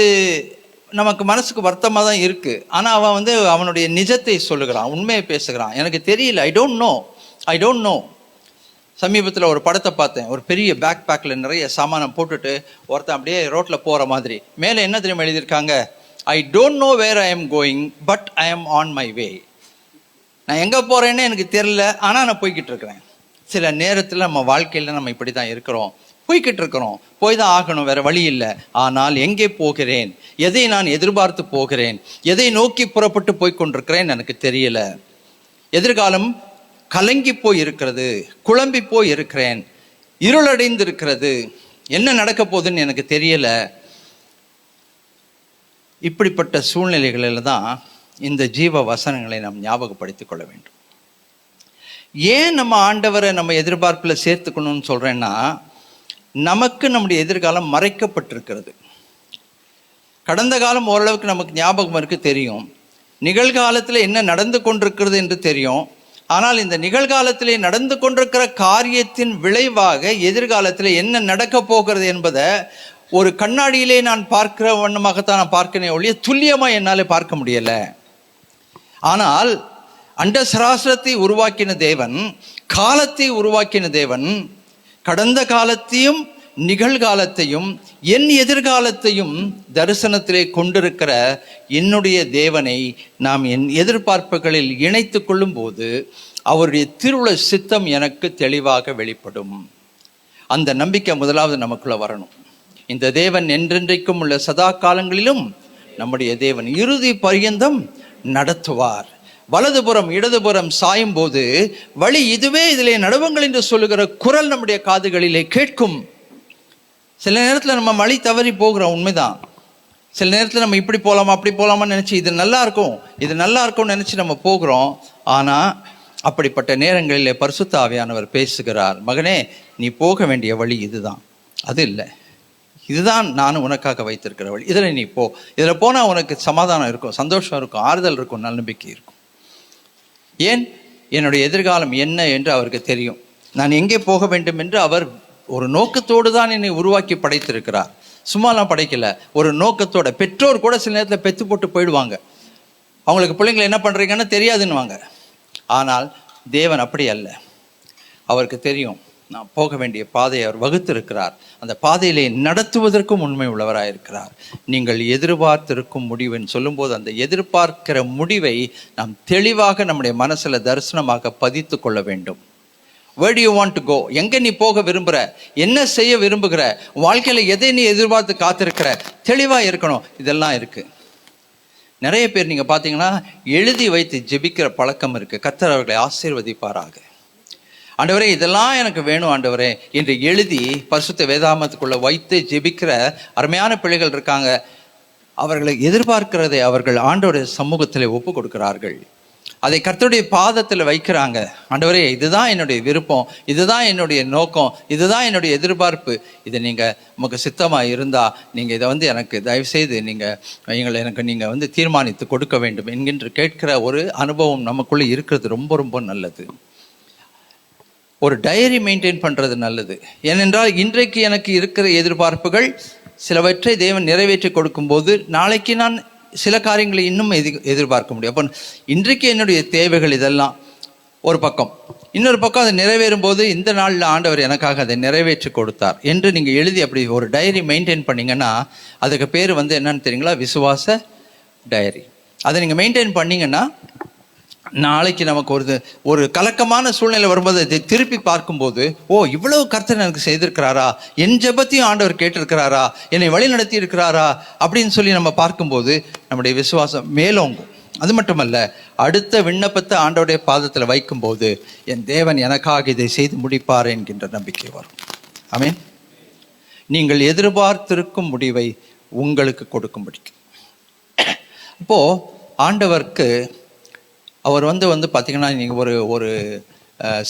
A: நமக்கு மனசுக்கு வருத்தமாக தான் இருக்குது. ஆனால் அவன் அவனுடைய நிஜத்தை சொல்லுகிறான், உண்மையை பேசுகிறான், எனக்கு தெரியல, ஐ டோன்ட் நோ. சமீபத்தில் ஒரு படத்தை பார்த்தேன், ஒரு பெரிய பேக் பேக்கில் நிறைய சாமானம் போட்டுட்டு ஒருத்தன் அப்படியே ரோட்டில் போகிற மாதிரி. மேலே என்ன தெரியுமா எழுதியிருக்காங்க, I don't know where I am going but I am on my way. நான் எங்கே போகிறேன்னு எனக்கு தெரியல, ஆனால் நான் போய்கிட்டு இருக்கிறேன். சில நேரத்தில் நம்ம வாழ்க்கையில் நம்ம இப்படி தான் இருக்கிறோம், போய்கிட்டு இருக்கிறோம், போய் தான் ஆகணும், வேறு வழி இல்லை. ஆனால் எங்கே போகிறேன், எதை நான் எதிர்பார்த்து போகிறேன், எதை நோக்கி புறப்பட்டு போய் கொண்டிருக்கிறேன் எனக்கு தெரியல. எதிர்காலம் கலங்கி போய் இருக்கிறது, குழம்பி போய் இருக்கிறேன், இருளடைந்து இருக்கிறது, என்ன நடக்க போகுதுன்னு எனக்கு தெரியல. இப்படிப்பட்ட சூழ்நிலைகளில் தான் இந்த ஜீவ வசனங்களை நாம் ஞாபகப்படுத்திக் கொள்ள வேண்டும். ஏன் நம்ம ஆண்டவரை நம்ம எதிர்பார்ப்பில் சேர்த்துக்கணும்னு சொல்கிறேன்னா, நமக்கு நம்முடைய எதிர்காலம் மறைக்கப்பட்டிருக்கிறது. கடந்த காலம் ஓரளவுக்கு நமக்கு ஞாபகம் இருக்கு, தெரியும். நிகழ்காலத்தில் என்ன நடந்து கொண்டிருக்கிறது என்று தெரியும். ஆனால் இந்த நிகழ்காலத்திலே நடந்து கொண்டிருக்கிற காரியத்தின் விளைவாக எதிர்காலத்தில் என்ன நடக்க போகிறது என்பதை ஒரு கண்ணாடியிலே நான் பார்க்கிற வண்ணமாகத்தான் நான் பார்க்கிறேன் ஒழிய துல்லியமாக என்னால் பார்க்க முடியலை. ஆனால் அண்ட சராசரத்தை உருவாக்கின தேவன், காலத்தை உருவாக்கின தேவன், கடந்த காலத்தையும் நிகழ்காலத்தையும் என் எதிர்காலத்தையும் தரிசனத்திலே கொண்டிருக்கிற என்னுடைய தேவனை நாம் என் எதிர்பார்ப்புகளில் இணைத்து கொள்ளும் போது அவருடைய திருவுள சித்தம் எனக்கு தெளிவாக வெளிப்படும். அந்த நம்பிக்கை முதலாவது நமக்குள்ள வரணும். இந்த தேவன் என்றென்றைக்கும் உள்ள சதா காலங்களிலும் நம்முடைய தேவன் இறுதி பரியந்தம் நடத்துவார். வலதுபுறம் இடதுபுறம் சாயும் போது வழி இதுவே, இதிலே நடுவுங்கள் என்று சொல்லுகிற குரல் நம்முடைய காதுகளிலே கேட்கும். சில நேரத்தில் நம்ம வழி தவறி போகிறோம், உண்மைதான். சில நேரத்தில் நம்ம இப்படி போகலாமா அப்படி போகலாமான்னு நினச்சி இது நல்லா இருக்கும்னு நினச்சி நம்ம போகிறோம். ஆனால் அப்படிப்பட்ட நேரங்களிலே பரிசுத்த ஆவியானவர் பேசுகிறார், மகனே நீ போக வேண்டிய வழி இதுதான், அது இல்லை, இதுதான் நான் உனக்காக வைத்திருக்கிற வழி, இதில் நீ போ. இதில் போனால் உனக்கு சமாதானம் இருக்கும், சந்தோஷம் இருக்கும், ஆறுதல் இருக்கும், நம்பிக்கை இருக்கும். ஏன்? என்னுடைய எதிர்காலம் என்ன என்று அவருக்கு தெரியும். நான் எங்கே போக வேண்டும் என்று அவர் ஒரு நோக்கத்தோடு தான் என்னை உருவாக்கி படைத்திருக்கிறார். சும்மாலாம் படைக்கல, ஒரு நோக்கத்தோட. பெற்றோர் கூட சில நேரத்தில் பெத்து போட்டு போயிடுவாங்க, அவங்களுக்கு பிள்ளைங்களை என்ன பண்ணுறீங்கன்னு தெரியாதுன்னுவாங்க. ஆனால் தேவன் அப்படி அல்ல, அவருக்கு தெரியும் நான் போக வேண்டிய பாதையை அவர் வகுத்திருக்கிறார். அந்த பாதையிலே நடத்துவதற்கும் உண்மை உள்ளவராயிருக்கிறார். நீங்கள் எதிர்பார்த்திருக்கும் முடிவுன்னு சொல்லும்போது அந்த எதிர்பார்க்கிற முடிவை நாம் தெளிவாக நம்முடைய மனசில் தரிசனமாக பதித்து கொள்ள வேண்டும். Where do you want to go? எங்கே நீ போக விரும்புகிற, என்ன செய்ய விரும்புகிற, வாழ்க்கையில் எதை நீ எதிர்பார்த்து காத்திருக்கிற, தெளிவாக இருக்கணும். இதெல்லாம் இருக்குது. நிறைய பேர் நீங்கள் பார்த்தீங்கன்னா எழுதி வைத்து ஜெபிக்கிற பழக்கம் இருக்குது. கர்த்தர் அவர்களை ஆசீர்வதிப்பாராக. ஆண்டவரே இதெல்லாம் எனக்கு வேணும் ஆண்டவரே என்று எழுதி பரிசுத்த வேதாமத்துக்குள்ளே வைத்து ஜெபிக்கிற அருமையான பிள்ளைகள் இருக்காங்க. அவர்களை எதிர்பார்க்கிறதை அவர்கள் ஆண்டவருடைய சமூகத்தில் ஒப்பு கொடுக்கிறார்கள். அதை கர்த்தருடைய பாதத்தில் வைக்கிறாங்க. ஆண்டவரே இதுதான் என்னுடைய விருப்பம், இதுதான் என்னுடைய நோக்கம், இதுதான் என்னுடைய எதிர்பார்ப்பு, இதை நீங்கள் உமக்கு சித்தமாக இருந்தால் நீங்கள் இதை எனக்கு தயவுசெய்து எனக்கு நீங்கள் தீர்மானித்து கொடுக்க வேண்டும் என்கின்ற கேட்கிற ஒரு அனுபவம் நமக்குள்ளே இருக்கிறது ரொம்ப ரொம்ப நல்லது. ஒரு டைரி மெயின்டைன் பண்ணுறது நல்லது. ஏனென்றால் இன்றைக்கு எனக்கு இருக்கிற எதிர்பார்ப்புகள் சிலவற்றை தேவன் நிறைவேற்றி கொடுக்கும்போது நாளைக்கு நான் சில காரியங்களை இன்னும் எதிர்பார்க்க முடியும். அப்போ இன்றைக்கு என்னுடைய தேவைகள் இதெல்லாம், ஒரு பக்கம். இன்னொரு பக்கம் அது நிறைவேறும் போது இந்த நாளில் ஆண்டவர் எனக்காக அதை நிறைவேற்றி கொடுத்தார் என்று நீங்கள் எழுதி அப்படி ஒரு டைரி மெயின்டைன் பண்ணிங்கன்னா அதுக்கு பேர் வந்து என்னன்னு தெரியுங்களா? விசுவாச டைரி. அதை நீங்கள் மெயின்டைன் பண்ணிங்கன்னா நாளைக்கு நமக்கு ஒரு கலக்கமான சூழ்நிலை வரும்போது அதை திருப்பி பார்க்கும்போது, ஓ இவ்வளவு கர்த்தர் எனக்கு செய்திருக்கிறாரா, என் ஜெபத்தையும் ஆண்டவர் கேட்டிருக்கிறாரா, என்னை வழி நடத்தி இருக்கிறாரா அப்படின்னு சொல்லி நம்ம பார்க்கும்போது நம்முடைய விசுவாசம் மேலோங்கும். அது மட்டுமல்ல, அடுத்த விண்ணப்பத்தை ஆண்டவருடைய பாதத்தில் வைக்கும்போது என் தேவன் எனக்காக இதை செய்து முடிப்பார் என்கின்ற நம்பிக்கை வரும். ஆமென். நீங்கள் எதிர்பார்த்திருக்கும் முடிவை உங்களுக்கு கொடுக்கும்படி. அப்போது ஆண்டவருக்கு அவர் வந்து பார்த்தீங்கன்னா நீங்கள் ஒரு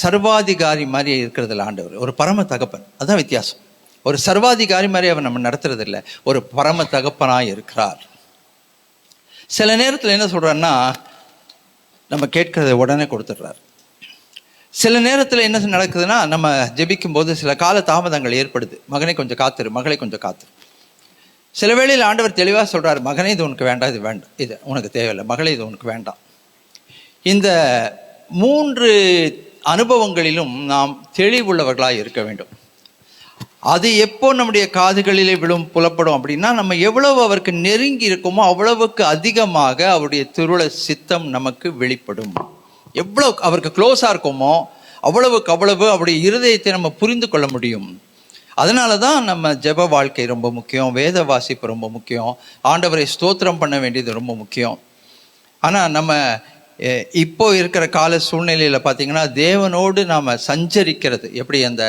A: சர்வாதிகாரி மாதிரி இருக்கிறதில்ல ஆண்டவர், ஒரு பரம தகப்பன். அதுதான் வித்தியாசம். ஒரு சர்வாதிகாரி மாதிரி அவர் நம்ம நடத்துறதில்லை, ஒரு பரம தகப்பனாக இருக்கிறார். சில நேரத்தில் என்ன சொல்கிறாருன்னா, நம்ம கேட்கறத உடனே கொடுத்துட்றாரு. சில நேரத்தில் என்ன நடக்குதுன்னா, நம்ம ஜெபிக்கும் போது சில கால தாமதங்கள் ஏற்படுது. மகனை கொஞ்சம் காத்துரு, மகளை கொஞ்சம் காத்துரு. சில வேளையில் ஆண்டவர் தெளிவாக சொல்கிறார், மகனே இது உனக்கு வேண்டாம், இது வேண்டாம், இது உனக்கு தேவையில்லை, மகளே இது உனக்கு வேண்டாம். இந்த 3 அனுபவங்களிலும் நாம் தெளிவுள்ளவர்களாக இருக்க வேண்டும். அது எப்போ நம்முடைய காதுகளிலே புலப்படும் அப்படின்னா, நம்ம எவ்வளவு அவருக்கு நெருங்கி இருக்கோமோ அவ்வளவுக்கு அதிகமாக அவருடைய திருவுள சித்தம் நமக்கு வெளிப்படும். எவ்வளவு அவருக்கு க்ளோஸாக இருக்கோமோ அவ்வளவுக்கு அவ்வளவு அவருடைய இருதயத்தை நம்ம புரிந்து கொள்ள முடியும். அதனால தான் நம்ம ஜெப வாழ்க்கை ரொம்ப முக்கியம், வேத வாசிப்பு ரொம்ப முக்கியம், ஆண்டவரை ஸ்தோத்திரம் பண்ண வேண்டியது ரொம்ப முக்கியம். ஆனால் நம்ம இப்போ இருக்கிற கால சூழ்நிலையில் பார்த்தீங்கன்னா, தேவனோடு நாம் சஞ்சரிக்கிறது எப்படி, அந்த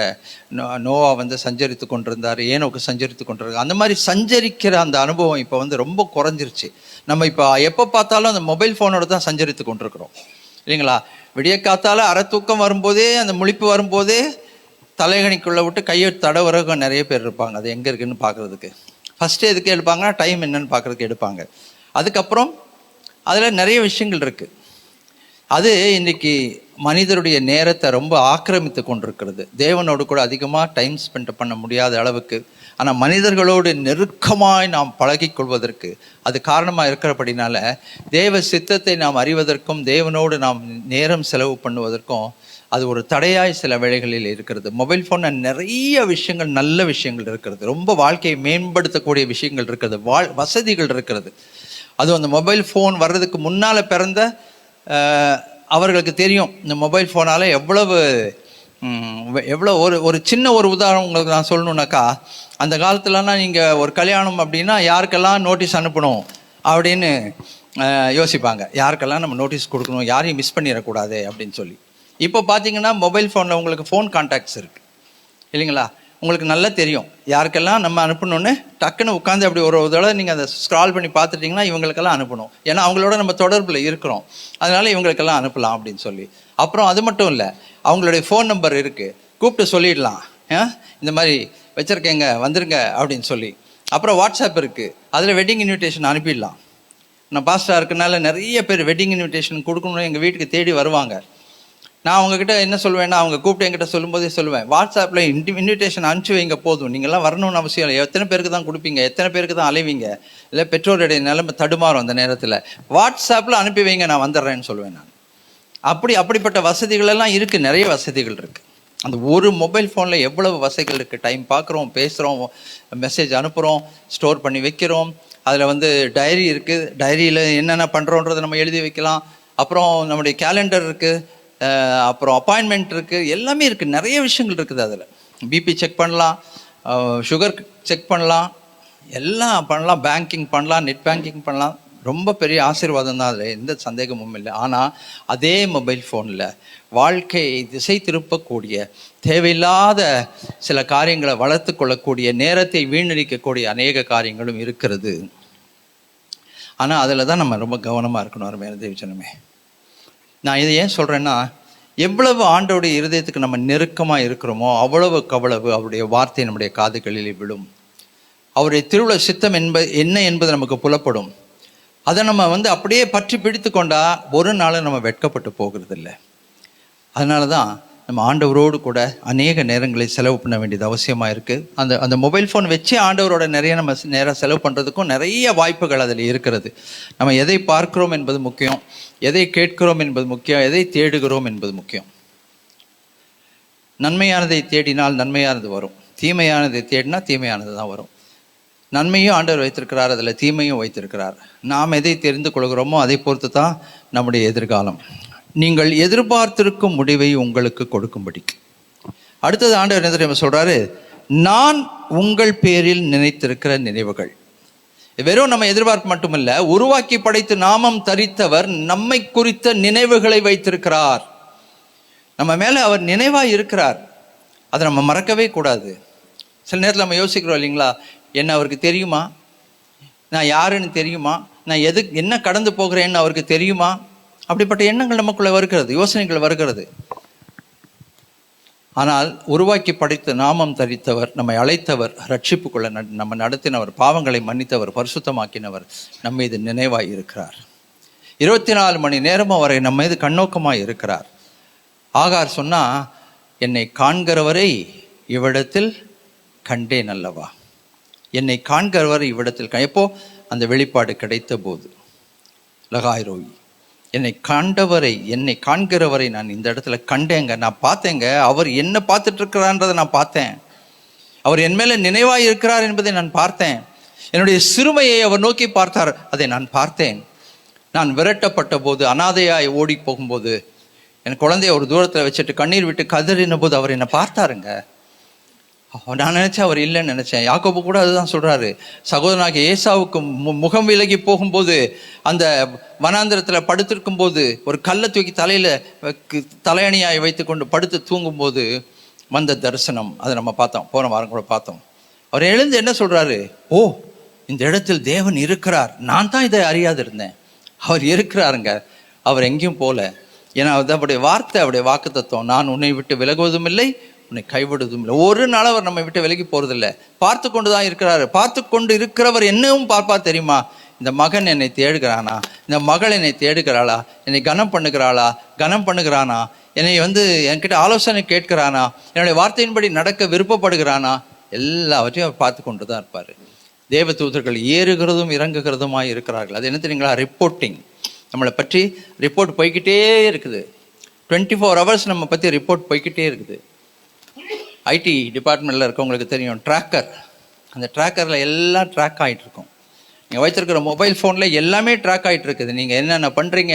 A: நோவா வந்து சஞ்சரித்து கொண்டிருந்தார், ஏனோக்கு சஞ்சரித்து கொண்டிருந்தார், அந்த மாதிரி சஞ்சரிக்கிற அந்த அனுபவம் இப்போ வந்து ரொம்ப குறைஞ்சிருச்சு. நம்ம இப்போ எப்போ பார்த்தாலும் அந்த மொபைல் ஃபோனோட தான் சஞ்சரித்து கொண்டிருக்கிறோம் இல்லைங்களா? விடிய காத்தால அரை தூக்கம் வரும்போதே, அந்த முழிப்பு வரும்போதே தலைகணிக்குள்ளே விட்டு கையை தடவுறவங்க நிறைய பேர் இருப்பாங்க. அது எங்கே இருக்குன்னு பார்க்குறதுக்கு ஃபஸ்ட்டு எதுக்கு எடுப்பாங்கன்னா, டைம் என்னன்னு பார்க்குறதுக்கு எடுப்பாங்க. அதுக்கப்புறம் அதில் நிறைய விஷயங்கள் இருக்குது. அது இன்றைக்கி மனிதருடைய நேரத்தை ரொம்ப ஆக்கிரமித்து கொண்டிருக்கிறது. தேவனோடு கூட அதிகமாக டைம் ஸ்பெண்ட் பண்ண முடியாத அளவுக்கு. ஆனால் மனிதர்களோடு நெருக்கமாய் நாம் பழகிக்கொள்வதற்கு அது காரணமாக இருக்கிறபடினால, தேவ சித்தத்தை நாம் அறிவதற்கும் தேவனோடு நாம் நேரம் செலவு பண்ணுவதற்கும் அது ஒரு தடையாய் சில வேளைகளில் இருக்கிறது. மொபைல் ஃபோனில் நிறைய விஷயங்கள், நல்ல விஷயங்கள் இருக்கிறது, ரொம்ப வாழ்க்கையை மேம்படுத்தக்கூடிய விஷயங்கள் இருக்கிறது, வசதிகள் இருக்கிறது. அதுவும் அந்த மொபைல் ஃபோன் வர்றதுக்கு முன்னால் பிறந்த அவர்களுக்கு தெரியும் இந்த மொபைல் ஃபோனால் எவ்வளோ ஒரு சின்ன ஒரு உதாரணம் உங்களுக்கு நான் சொல்லணுன்னாக்கா, அந்த காலத்துலலாம் நீங்கள் ஒரு கல்யாணம் அப்படின்னா யாருக்கெல்லாம் நோட்டீஸ் அனுப்பணும் அப்படின்னு யோசிப்பாங்க. யாருக்கெல்லாம் நம்ம நோட்டீஸ் கொடுக்கணும், யாரையும் மிஸ் பண்ணிடக்கூடாது அப்படின்னு சொல்லி. இப்போ பார்த்தீங்கன்னா மொபைல் ஃபோனில் உங்களுக்கு ஃபோன் கான்டாக்ட்ஸ் இருக்குது இல்லைங்களா? உங்களுக்கு நல்லா தெரியும் யாருக்கெல்லாம் நம்ம அனுப்பணுன்னு. டக்குன்னு உட்காந்து அப்படி ஒரு தடவை நீங்கள் அதை ஸ்க்ரால் பண்ணி பார்த்துட்டிங்கன்னா இவங்களுக்கெல்லாம் அனுப்பணும். ஏன்னா அவங்களோட நம்ம தொடர்பில் இருக்கிறோம், அதனால இவங்களுக்கெல்லாம் அனுப்பலாம் அப்படின்னு சொல்லி. அப்புறம் அது மட்டும் இல்லை, அவங்களுடைய ஃபோன் நம்பர் இருக்குது, கூப்பிட்டு சொல்லிடலாம், இந்த மாதிரி வச்சுருக்கேங்க வந்துருங்க அப்படின்னு சொல்லி. அப்புறம் வாட்ஸ்அப் இருக்குது, அதில் வெட்டிங் இன்விடேஷன் அனுப்பிடலாம். நான் பாஸ்டராக இருக்கனால நிறைய பேர் வெட்டிங் இன்விடேஷன் கொடுக்கணும்னு எங்கள் வீட்டுக்கு தேடி வருவாங்க. நான் அவங்கக்கிட்ட என்ன சொல்லுவேன்னா, அவங்க கூப்பிட்டு என்கிட்ட சொல்லும்போதே சொல்லுவேன், வாட்ஸ்அப்பில் இன்விடேஷன் அனுப்பிச்சி வைங்க போதும், நீங்கள்லாம் வரணும்னு அவசியம் இல்லை. எத்தனை பேருக்கு தான் கொடுப்பீங்க, எத்தனை பேருக்கு தான் அலைவீங்க, இல்லை பெற்றோருடைய நிலைமை தடுமாறும் அந்த நேரத்தில். வாட்ஸ்அப்பில் அனுப்பி வைங்க, நான் வந்துடுறேன்னு சொல்லுவேன் நான். அப்படிப்பட்ட வசதிகளெல்லாம் இருக்குது, நிறைய வசதிகள் இருக்குது. அந்த ஒரு மொபைல் ஃபோனில் எவ்வளவு வசதிகள் இருக்குது. டைம் பார்க்குறோம், பேசுகிறோம், மெசேஜ் அனுப்புகிறோம், ஸ்டோர் பண்ணி வைக்கிறோம். அதில் வந்து டைரி இருக்குது, டைரியில் என்னென்ன பண்ணுறோன்றதை நம்ம எழுதி வைக்கலாம். அப்புறம் நம்முடைய கேலண்டர் இருக்குது, அப்புறம் அப்பாயின்மெண்ட் இருக்குது, எல்லாமே இருக்குது, நிறைய விஷயங்கள் இருக்குது. அதில் பிபி செக் பண்ணலாம், சுகர் செக் பண்ணலாம், எல்லாம் பண்ணலாம், பேங்கிங் பண்ணலாம், நெட் பேங்கிங் பண்ணலாம். ரொம்ப பெரிய ஆசீர்வாதம் தான், அதில் எந்த சந்தேகமும் இல்லை. ஆனால் அதே மொபைல் ஃபோனில் வாழ்க்கையை திசை திருப்பக்கூடிய, தேவையில்லாத சில காரியங்களை வளர்த்து கொள்ளக்கூடிய, நேரத்தை வீணடிக்கக்கூடிய அநேக காரியங்களும் இருக்கிறது. ஆனால் அதில் தான் நம்ம ரொம்ப கவனமாக இருக்கணும். அருமையான தேவஜனமே, நான் இதை ஏன் சொல்கிறேன்னா, எவ்வளவு ஆண்டோடைய இருதயத்துக்கு நம்ம நெருக்கமாக இருக்கிறோமோ அவ்வளவுக்கு அவ்வளவு அவருடைய வார்த்தை நம்முடைய காதுகளில் விழும். அவருடைய திருவுள சித்தம் என்ன என்பது நமக்கு புலப்படும். அதை நம்ம அப்படியே பற்றி பிடித்து கொண்டா ஒரு நாள் நம்ம வெட்கப்பட்டு போகிறது இல்லை. அதனால தான் நம்ம ஆண்டவரோடு கூட அநேக நேரங்களை செலவு பண்ண வேண்டியது அவசியமாக இருக்குது. அந்த மொபைல் ஃபோன் வச்சு ஆண்டவரோட நிறைய நம்ம நேரம் செலவு பண்ணுறதுக்கும் நிறைய வாய்ப்புகள் அதில் இருக்கிறது. நம்ம எதை பார்க்கிறோம் என்பது முக்கியம், எதை கேட்கிறோம் என்பது முக்கியம், எதை தேடுகிறோம் என்பது முக்கியம். நன்மையானதை தேடினால் நன்மையானது வரும், தீமையானதை தேடினா தீமையானது தான் வரும். நன்மையும் ஆண்டவர் வைத்திருக்கிறார், அதில் தீமையும் வைத்திருக்கிறார். நாம் எதை தெரிந்து கொள்கிறோமோ அதை பொறுத்து தான் நம்முடைய எதிர்காலம். நீங்கள் எதிர்பார்த்திருக்கும் முடிவை உங்களுக்கு கொடுக்கும்படிக்கு. அடுத்தது ஆண்டவர் என்ன தெரியுமா சொல்றாரு? நான் உங்கள் பேரில் நினைத்திருக்கிற நினைவுகள். வெறும் நம்ம எதிர்பார்ப்பு மட்டுமல்ல, உருவாக்கி படைத்து நாமம் தரித்தவர் நம்மை குறித்த நினைவுகளை வைத்திருக்கிறார். நம்ம மேலே அவர் நினைவாக இருக்கிறார், அதை நம்ம மறக்கவே கூடாது. சில நேரத்தில் நம்ம யோசிக்கிறோம் இல்லைங்களா, என்ன அவருக்கு தெரியுமா, நான் யாருன்னு தெரியுமா, நான் என்ன கடந்து போகிறேன்னு அவருக்கு தெரியுமா? அப்படிப்பட்ட எண்ணங்கள் நமக்குள்ளே வருகிறது, யோசனைகள் வருகிறது. ஆனால் உருவாக்கி படைத்து நாமம் தரித்தவர், நம்மை அழைத்தவர், ரட்சிப்புக்குள்ள நம்ம நடத்தினவர், பாவங்களை மன்னித்தவர், பரிசுத்தமாக்கினவர் நம்ம மீது நினைவாய் இருக்கிறார். 24 மணி நேரமும் அவரை நம்ம மீது கண்ணோக்கமாய் இருக்கிறார். ஆகார் சொன்னா, என்னை காண்கிறவரை இவ்விடத்தில் கண்டேன் அல்லவா. என்னை காண்கிறவரை இவ்விடத்தில் எப்போ? அந்த வெளிப்பாடு கிடைத்த போது. லகாய் ரோகி, என்னை காண்கிறவரை நான் இந்த இடத்துல கண்டேங்க, நான் பார்த்தேங்க. அவர் என்ன பார்த்துட்டு இருக்கிறான்றதை நான் பார்த்தேன். அவர் என் மேல நினைவாய் இருக்கிறார் என்பதை நான் பார்த்தேன். என்னுடைய சிறுமையை அவர் நோக்கி பார்த்தார், அதை நான் பார்த்தேன். நான் விரட்டப்பட்ட போது, அனாதையாய் ஓடி போகும்போது, என் குழந்தைய ஒரு தூரத்தில் வச்சுட்டு கண்ணீர் விட்டு கதறின போது அவர் என்னை பார்த்தாருங்க. நான் நினைச்சேன் அவர் இல்லைன்னு நினைச்சேன். யாக்கோபு கூட அதுதான் சொல்றாரு. சகோதரனாகிய ஏசாவுக்கு முகம் விலகி போகும்போது, அந்த வனாந்திரத்தில் படுத்திருக்கும் போது, ஒரு கல்லை தூக்கி தலையணியாய் வைத்து கொண்டு படுத்து தூங்கும்போது வந்த தரிசனம், அதை நம்ம பார்த்தோம், போன வாரம் கூட பார்த்தோம். அவர் எழுந்து என்ன சொல்றாரு? ஓ, இந்த இடத்தில் தேவன் இருக்கிறார், நான் தான் இதை அறியாது இருந்தேன். அவர் இருக்கிறாருங்க, அவர் எங்கேயும் போல. ஏன்னா அவருடைய வார்த்தை, அவருடைய வாக்கு தத்துவம், நான் உன்னை விட்டு விலகுவதும் இல்லை, உன்னை கைவிடுவதும் இல்லை. ஒரு நாள் அவர் நம்மை விட்டு விலகி போறதில்லை, பார்த்து கொண்டு தான் இருக்கிறாரு. பார்த்து கொண்டு இருக்கிறவர் என்னவும் பார்ப்பார் தெரியுமா? இந்த மகன் என்னை தேடுகிறானா, இந்த மகள் என்னை தேடுகிறாளா, என்னை கனம் பண்ணுகிறானா, என்னை என்கிட்ட ஆலோசனை கேட்கிறானா, என்னுடைய வார்த்தையின்படி நடக்க விருப்பப்படுகிறானா, எல்லாவற்றையும் அவர் பார்த்து கொண்டு தான் இருப்பார். தேவ தூதர்கள் ஏறுகிறதும் இறங்குகிறதுமாய் இருக்கிறார்கள். அது என்ன தெரியுங்களா? ரிப்போர்ட்டிங். நம்மளை பற்றி ரிப்போர்ட் போய்கிட்டே இருக்குது. 24 hours நம்ம பற்றி ரிப்போர்ட் போய்கிட்டே இருக்குது. ஐடி டிபார்ட்மெண்ட்டில் இருக்கவங்களுக்கு தெரியும், ட்ராக்கர். அந்த ட்ராக்கரில் எல்லாம் ட்ராக் ஆகிட்டு இருக்கும். நீங்கள் வைத்திருக்கிற மொபைல் ஃபோனில் எல்லாமே ட்ராக் ஆகிட்டு இருக்குது. நீங்கள் என்னென்ன பண்ணுறீங்க,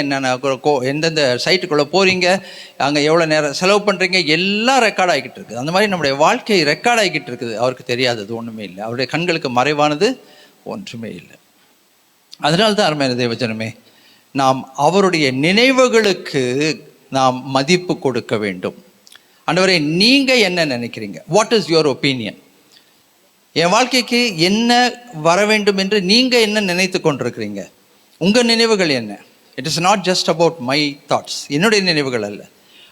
A: எந்தெந்த சைட்டுக்குள்ளே போகிறீங்க, அங்கே எவ்வளோ நேரம் செலவு பண்ணுறீங்க, எல்லாம் ரெக்கார்ட் ஆகிக்கிட்டு இருக்குது. அந்த மாதிரி நம்முடைய வாழ்க்கை ரெக்கார்ட் ஆகிக்கிட்டு இருக்குது. அவருக்கு தெரியாதது ஒன்றுமே இல்லை, அவருடைய கண்களுக்கு மறைவானது ஒன்றுமே இல்லை. அதனால தான் அருமையான தேவஜனமே, நாம் அவருடைய நினைவுகளுக்கு நாம் மதிப்பு கொடுக்க வேண்டும். ஆண்டவரே, நீங்க என்ன நினைக்கிறீங்க? What is your opinion? என் வாழ்க்கைக்கு என்ன வர வேண்டும் என்று நீங்க என்ன நினைத்து கொண்டிருக்கிறீங்க? உங்க நினைவுகள் என்ன? It is not just about my thoughts. என்னுடைய நினைவுகள் அல்ல.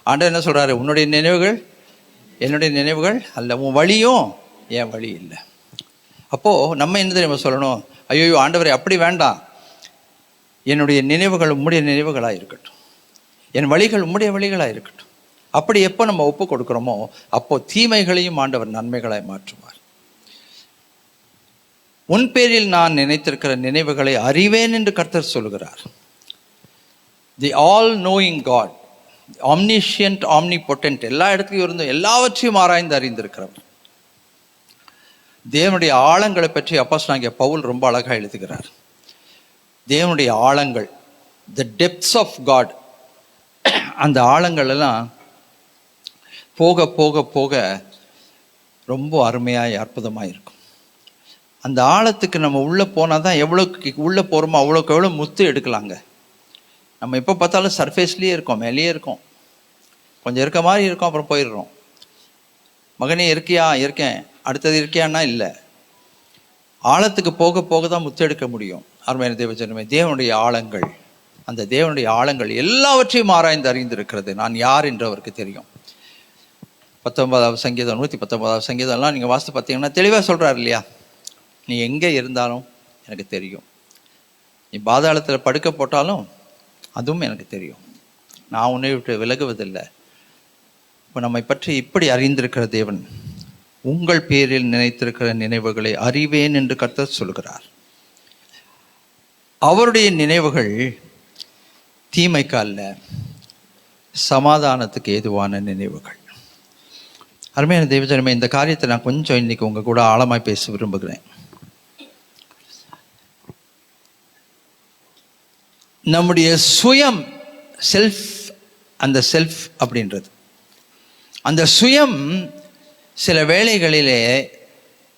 A: ஆண்டவர் என்ன சொல்றாரு? உன்னுடைய நினைவுகள் என்னுடைய நினைவுகள் அல்ல, உன் வழியும் என் வழி இல்லை. அப்போ நம்ம என்ன தெரியுமா சொல்லணும்? ஐயோ ஆண்டவரே, அப்படி வேண்டாம், என்னுடைய நினைவுகள் உம்முடைய நினைவுகளாக இருக்கட்டும், என் வழிகள் உம்முடைய வழிகளாக இருக்கட்டும். அப்படி எப்போ நம்ம ஒப்பு கொடுக்குறோமோ, அப்போ தீமைகளையும் ஆண்டவர் நன்மைகளாய் மாற்றுவார். உன் பேரில் நான் நினைத்திருக்கிற நினைவுகளை அறிவேன் என்று கர்த்தர் சொல்கிறார். The all knowing God, omniscient, omnipotent, எல்லா இடத்துலையும் இருந்து எல்லாவற்றையும் ஆராய்ந்து அறிந்திருக்கிறவர். தேவனுடைய ஆழங்களை பற்றி அப்போஸ்தலனாகிய பவுல் ரொம்ப அழகாக எழுதுகிறார். தேவனுடைய ஆழங்கள், த டெப்த்ஸ் ஆஃப் காட், அந்த ஆழங்கள் எல்லாம் போக போக போக ரொம்ப அருமையாக அற்புதமாக இருக்கும். அந்த ஆழத்துக்கு நம்ம உள்ளே போனால் தான், எவ்வளோக்கு உள்ளே போகிறோமோ அவ்வளோக்கு எவ்வளோ முத்து எடுக்கலாங்க. நம்ம எப்போ பார்த்தாலும் சர்ஃபேஸ்லேயே இருக்கோம், மேலேயே இருக்கோம், கொஞ்சம் இருக்க மாதிரி இருக்கும், அப்புறம் போயிடுறோம். மகனே இருக்கியா? இருக்கேன். அடுத்தது இருக்கியான்னா இல்லை. ஆழத்துக்கு போக போக தான் முத்து எடுக்க முடியும். அருமையான தேவஜனமே, தேவனுடைய ஆழங்கள், அந்த தேவனுடைய ஆழங்கள் எல்லாவற்றையும் ஆராய்ந்து அறிந்திருக்கிறது. நான் யார் என்று அவருக்கு தெரியும். 19வது சங்கீதம், 119வது சங்கீதம்லாம் நீங்கள் வாசித்து பார்த்தீங்கன்னா தெளிவாக சொல்கிறார் இல்லையா? நீ எங்கே இருந்தாலும் எனக்கு தெரியும், நீ பாதாளத்தில் படுக்க போட்டாலும் அதுவும் எனக்கு தெரியும், நான் உன்னை விட்டு விலகுவதில்லை, இப்போ நம்மை பற்றி இப்படி அறிந்திருக்கிற தேவன் உங்கள் பேரில் நினைத்திருக்கிற நினைவுகளை அறிவேன் என்று கர்த்தர் சொல்கிறார். அவருடைய நினைவுகள் தீமைக்கு அல்ல, சமாதானத்துக்கு ஏதுவான நினைவுகள். அருமையான தேவஜனமே, இந்த காரியத்தை நான் கொஞ்சம் இன்னைக்கு உங்க கூட ஆழமாய் பேச விரும்புகிறேன். நம்முடைய சுயம், செல்ஃப், அந்த செல்ஃப் அப்படின்றது, அந்த சுயம் சில வேளைகளிலே